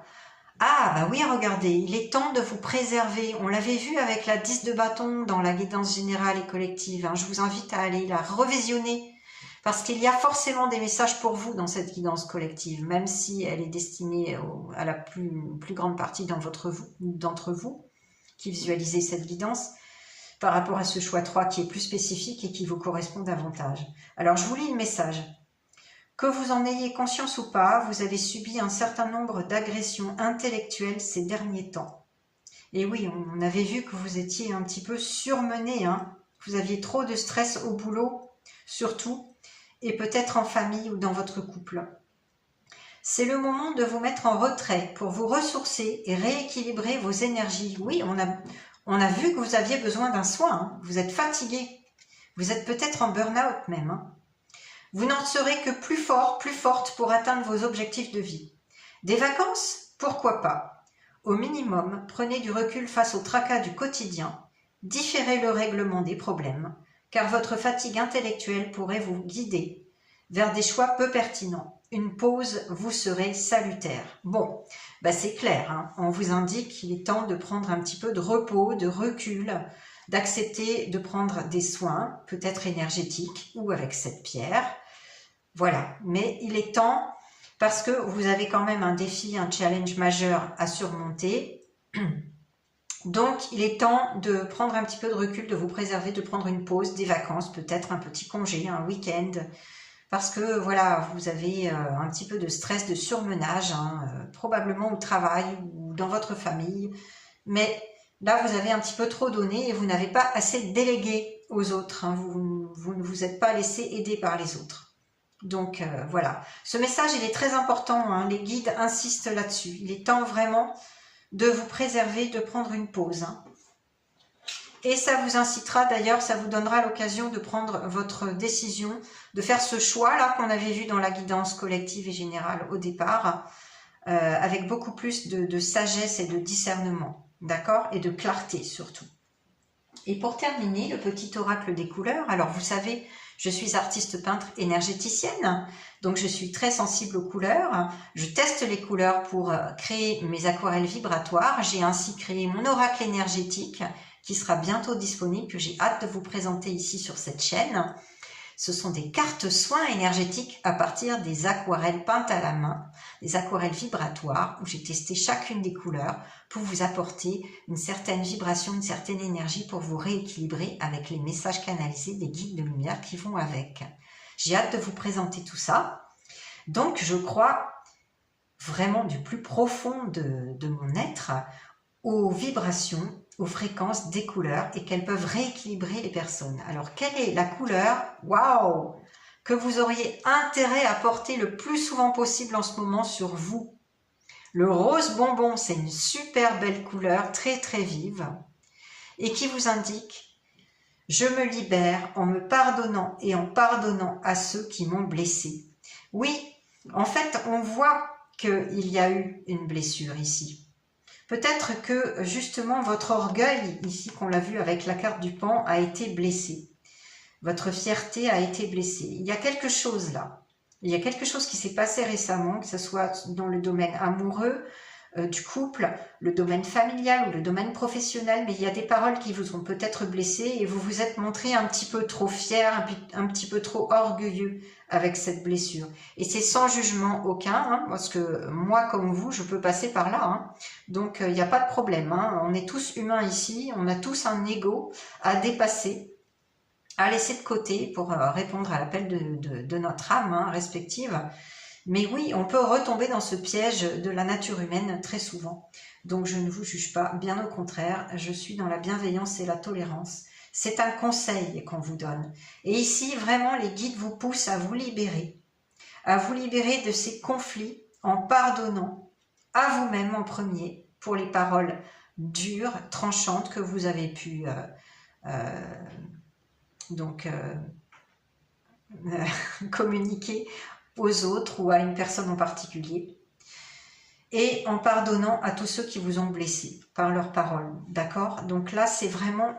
Ah, oui, regardez, il est temps de vous préserver. On l'avait vu avec la 10 de bâton dans la guidance générale et collective. Je vous invite à aller la revisionner parce qu'il y a forcément des messages pour vous dans cette guidance collective, même si elle est destinée à la plus grande partie d'entre vous qui visualisez cette guidance par rapport à ce choix 3 qui est plus spécifique et qui vous correspond davantage. Alors, je vous lis le message. Que vous en ayez conscience ou pas, vous avez subi un certain nombre d'agressions intellectuelles ces derniers temps. Et oui, on avait vu que vous étiez un petit peu surmené, Vous aviez trop de stress au boulot, surtout, et peut-être en famille ou dans votre couple. C'est le moment de vous mettre en retrait pour vous ressourcer et rééquilibrer vos énergies. Oui, on a vu que vous aviez besoin d'un soin, Vous êtes fatigué. Vous êtes peut-être en burn-out même, Vous n'en serez que plus fort, plus forte pour atteindre vos objectifs de vie. Des vacances? Pourquoi pas? Au minimum, prenez du recul face au tracas du quotidien, différez le règlement des problèmes, car votre fatigue intellectuelle pourrait vous guider vers des choix peu pertinents. Une pause vous serait salutaire. Bon, c'est clair, on vous indique qu'il est temps de prendre un petit peu de repos, de recul, d'accepter de prendre des soins, peut-être énergétiques ou avec cette pierre. Voilà, mais il est temps parce que vous avez quand même un défi, un challenge majeur à surmonter. Donc, il est temps de prendre un petit peu de recul, de vous préserver, de prendre une pause, des vacances, peut-être un petit congé, un week-end. Parce que, voilà, vous avez un petit peu de stress, de surmenage, probablement au travail ou dans votre famille. Mais là, vous avez un petit peu trop donné et vous n'avez pas assez délégué aux autres. Vous ne vous êtes pas laissé aider par les autres. Donc, voilà. Ce message, il est très important. Les guides insistent là-dessus. Il est temps vraiment de vous préserver, de prendre une pause. Et ça vous incitera, d'ailleurs, ça vous donnera l'occasion de prendre votre décision, de faire ce choix-là qu'on avait vu dans la guidance collective et générale au départ, avec beaucoup plus de sagesse et de discernement, d'accord? Et de clarté surtout. Et pour terminer, le petit oracle des couleurs. Alors, vous savez, je suis artiste peintre énergéticienne, donc je suis très sensible aux couleurs. Je teste les couleurs pour créer mes aquarelles vibratoires. J'ai ainsi créé mon oracle énergétique qui sera bientôt disponible, que j'ai hâte de vous présenter ici sur cette chaîne. Ce sont des cartes soins énergétiques à partir des aquarelles peintes à la main, des aquarelles vibratoires, où j'ai testé chacune des couleurs pour vous apporter une certaine vibration, une certaine énergie pour vous rééquilibrer avec les messages canalisés des guides de lumière qui vont avec. J'ai hâte de vous présenter tout ça. Donc, je crois vraiment du plus profond de mon être aux vibrations, aux fréquences des couleurs et qu'elles peuvent rééquilibrer les personnes. Alors, quelle est la couleur, waouh, que vous auriez intérêt à porter le plus souvent possible en ce moment sur vous? Le rose bonbon, c'est une super belle couleur, très très vive, et qui vous indique « Je me libère en me pardonnant et en pardonnant à ceux qui m'ont blessé. » Oui, en fait, on voit qu'il y a eu une blessure ici. Peut-être que justement votre orgueil, ici qu'on l'a vu avec la carte du pan, a été blessé. Votre fierté a été blessée. Il y a quelque chose là. Il y a quelque chose qui s'est passé récemment, que ce soit dans le domaine amoureux, du couple, le domaine familial ou le domaine professionnel, mais il y a des paroles qui vous ont peut-être blessé et vous vous êtes montré un petit peu trop fier, un petit peu trop orgueilleux avec cette blessure. Et c'est sans jugement aucun, hein, parce que moi comme vous, je peux passer par là. Hein. Donc il n'y a pas de problème, hein. On est tous humains ici, on a tous un ego à dépasser, à laisser de côté pour répondre à l'appel de notre âme hein, respective. Mais oui, on peut retomber dans ce piège de la nature humaine très souvent. Donc je ne vous juge pas, bien au contraire, je suis dans la bienveillance et la tolérance. C'est un conseil qu'on vous donne. Et ici, vraiment, les guides vous poussent à vous libérer de ces conflits en pardonnant à vous-même en premier pour les paroles dures, tranchantes que vous avez pu communiquer aux autres ou à une personne en particulier, et en pardonnant à tous ceux qui vous ont blessé par leurs paroles, d'accord? Donc là, c'est vraiment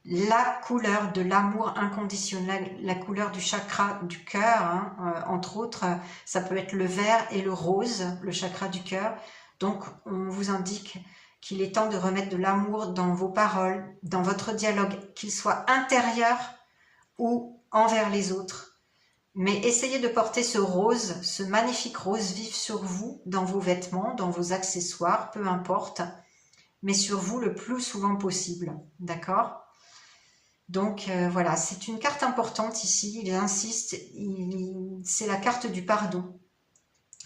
la couleur de l'amour inconditionnel, la couleur du chakra du cœur, hein, entre autres, ça peut être le vert et le rose, le chakra du cœur. Donc, on vous indique qu'il est temps de remettre de l'amour dans vos paroles, dans votre dialogue, qu'il soit intérieur ou envers les autres. Mais essayez de porter ce rose, ce magnifique rose vif sur vous, dans vos vêtements, dans vos accessoires, peu importe, mais sur vous le plus souvent possible, d'accord? Donc voilà, c'est une carte importante ici, il insiste, c'est la carte du pardon.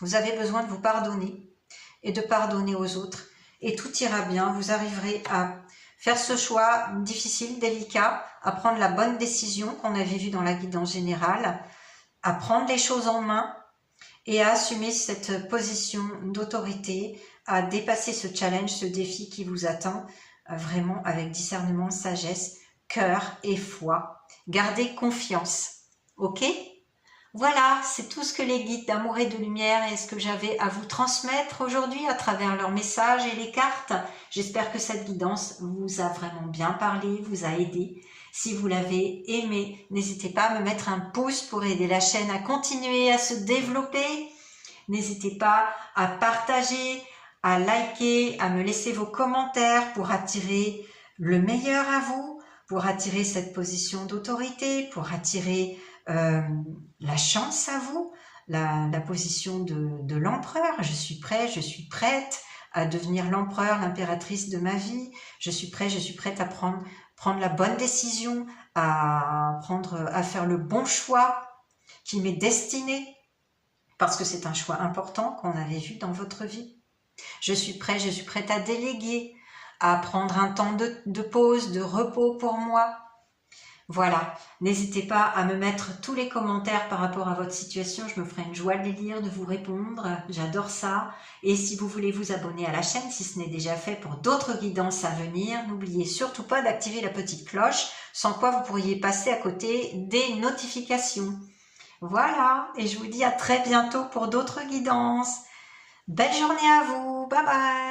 Vous avez besoin de vous pardonner et de pardonner aux autres, et tout ira bien, vous arriverez à faire ce choix difficile, délicat, à prendre la bonne décision qu'on avait vue dans la guidance générale, à prendre les choses en main et à assumer cette position d'autorité, à dépasser ce challenge, ce défi qui vous attend, vraiment avec discernement, sagesse, cœur et foi. Gardez confiance, ok? Voilà, c'est tout ce que les guides d'amour et de lumière et ce que j'avais à vous transmettre aujourd'hui à travers leurs messages et les cartes. J'espère que cette guidance vous a vraiment bien parlé, vous a aidé. Si vous l'avez aimé, n'hésitez pas à me mettre un pouce pour aider la chaîne à continuer à se développer. N'hésitez pas à partager, à liker, à me laisser vos commentaires pour attirer le meilleur à vous, pour attirer cette position d'autorité, pour attirer la chance à vous, la position de l'empereur. Je suis prêt, je suis prête à devenir l'empereur, l'impératrice de ma vie. Je suis prête à prendre la bonne décision, à faire le bon choix qui m'est destiné, parce que c'est un choix important qu'on avait vu dans votre vie. Je suis prête à déléguer, à prendre un temps de pause, de repos pour moi. Voilà, n'hésitez pas à me mettre tous les commentaires par rapport à votre situation, je me ferai une joie de les lire, de vous répondre, j'adore ça. Et si vous voulez vous abonner à la chaîne, si ce n'est déjà fait pour d'autres guidances à venir, n'oubliez surtout pas d'activer la petite cloche, sans quoi vous pourriez passer à côté des notifications. Voilà, et je vous dis à très bientôt pour d'autres guidances. Belle journée à vous, bye bye.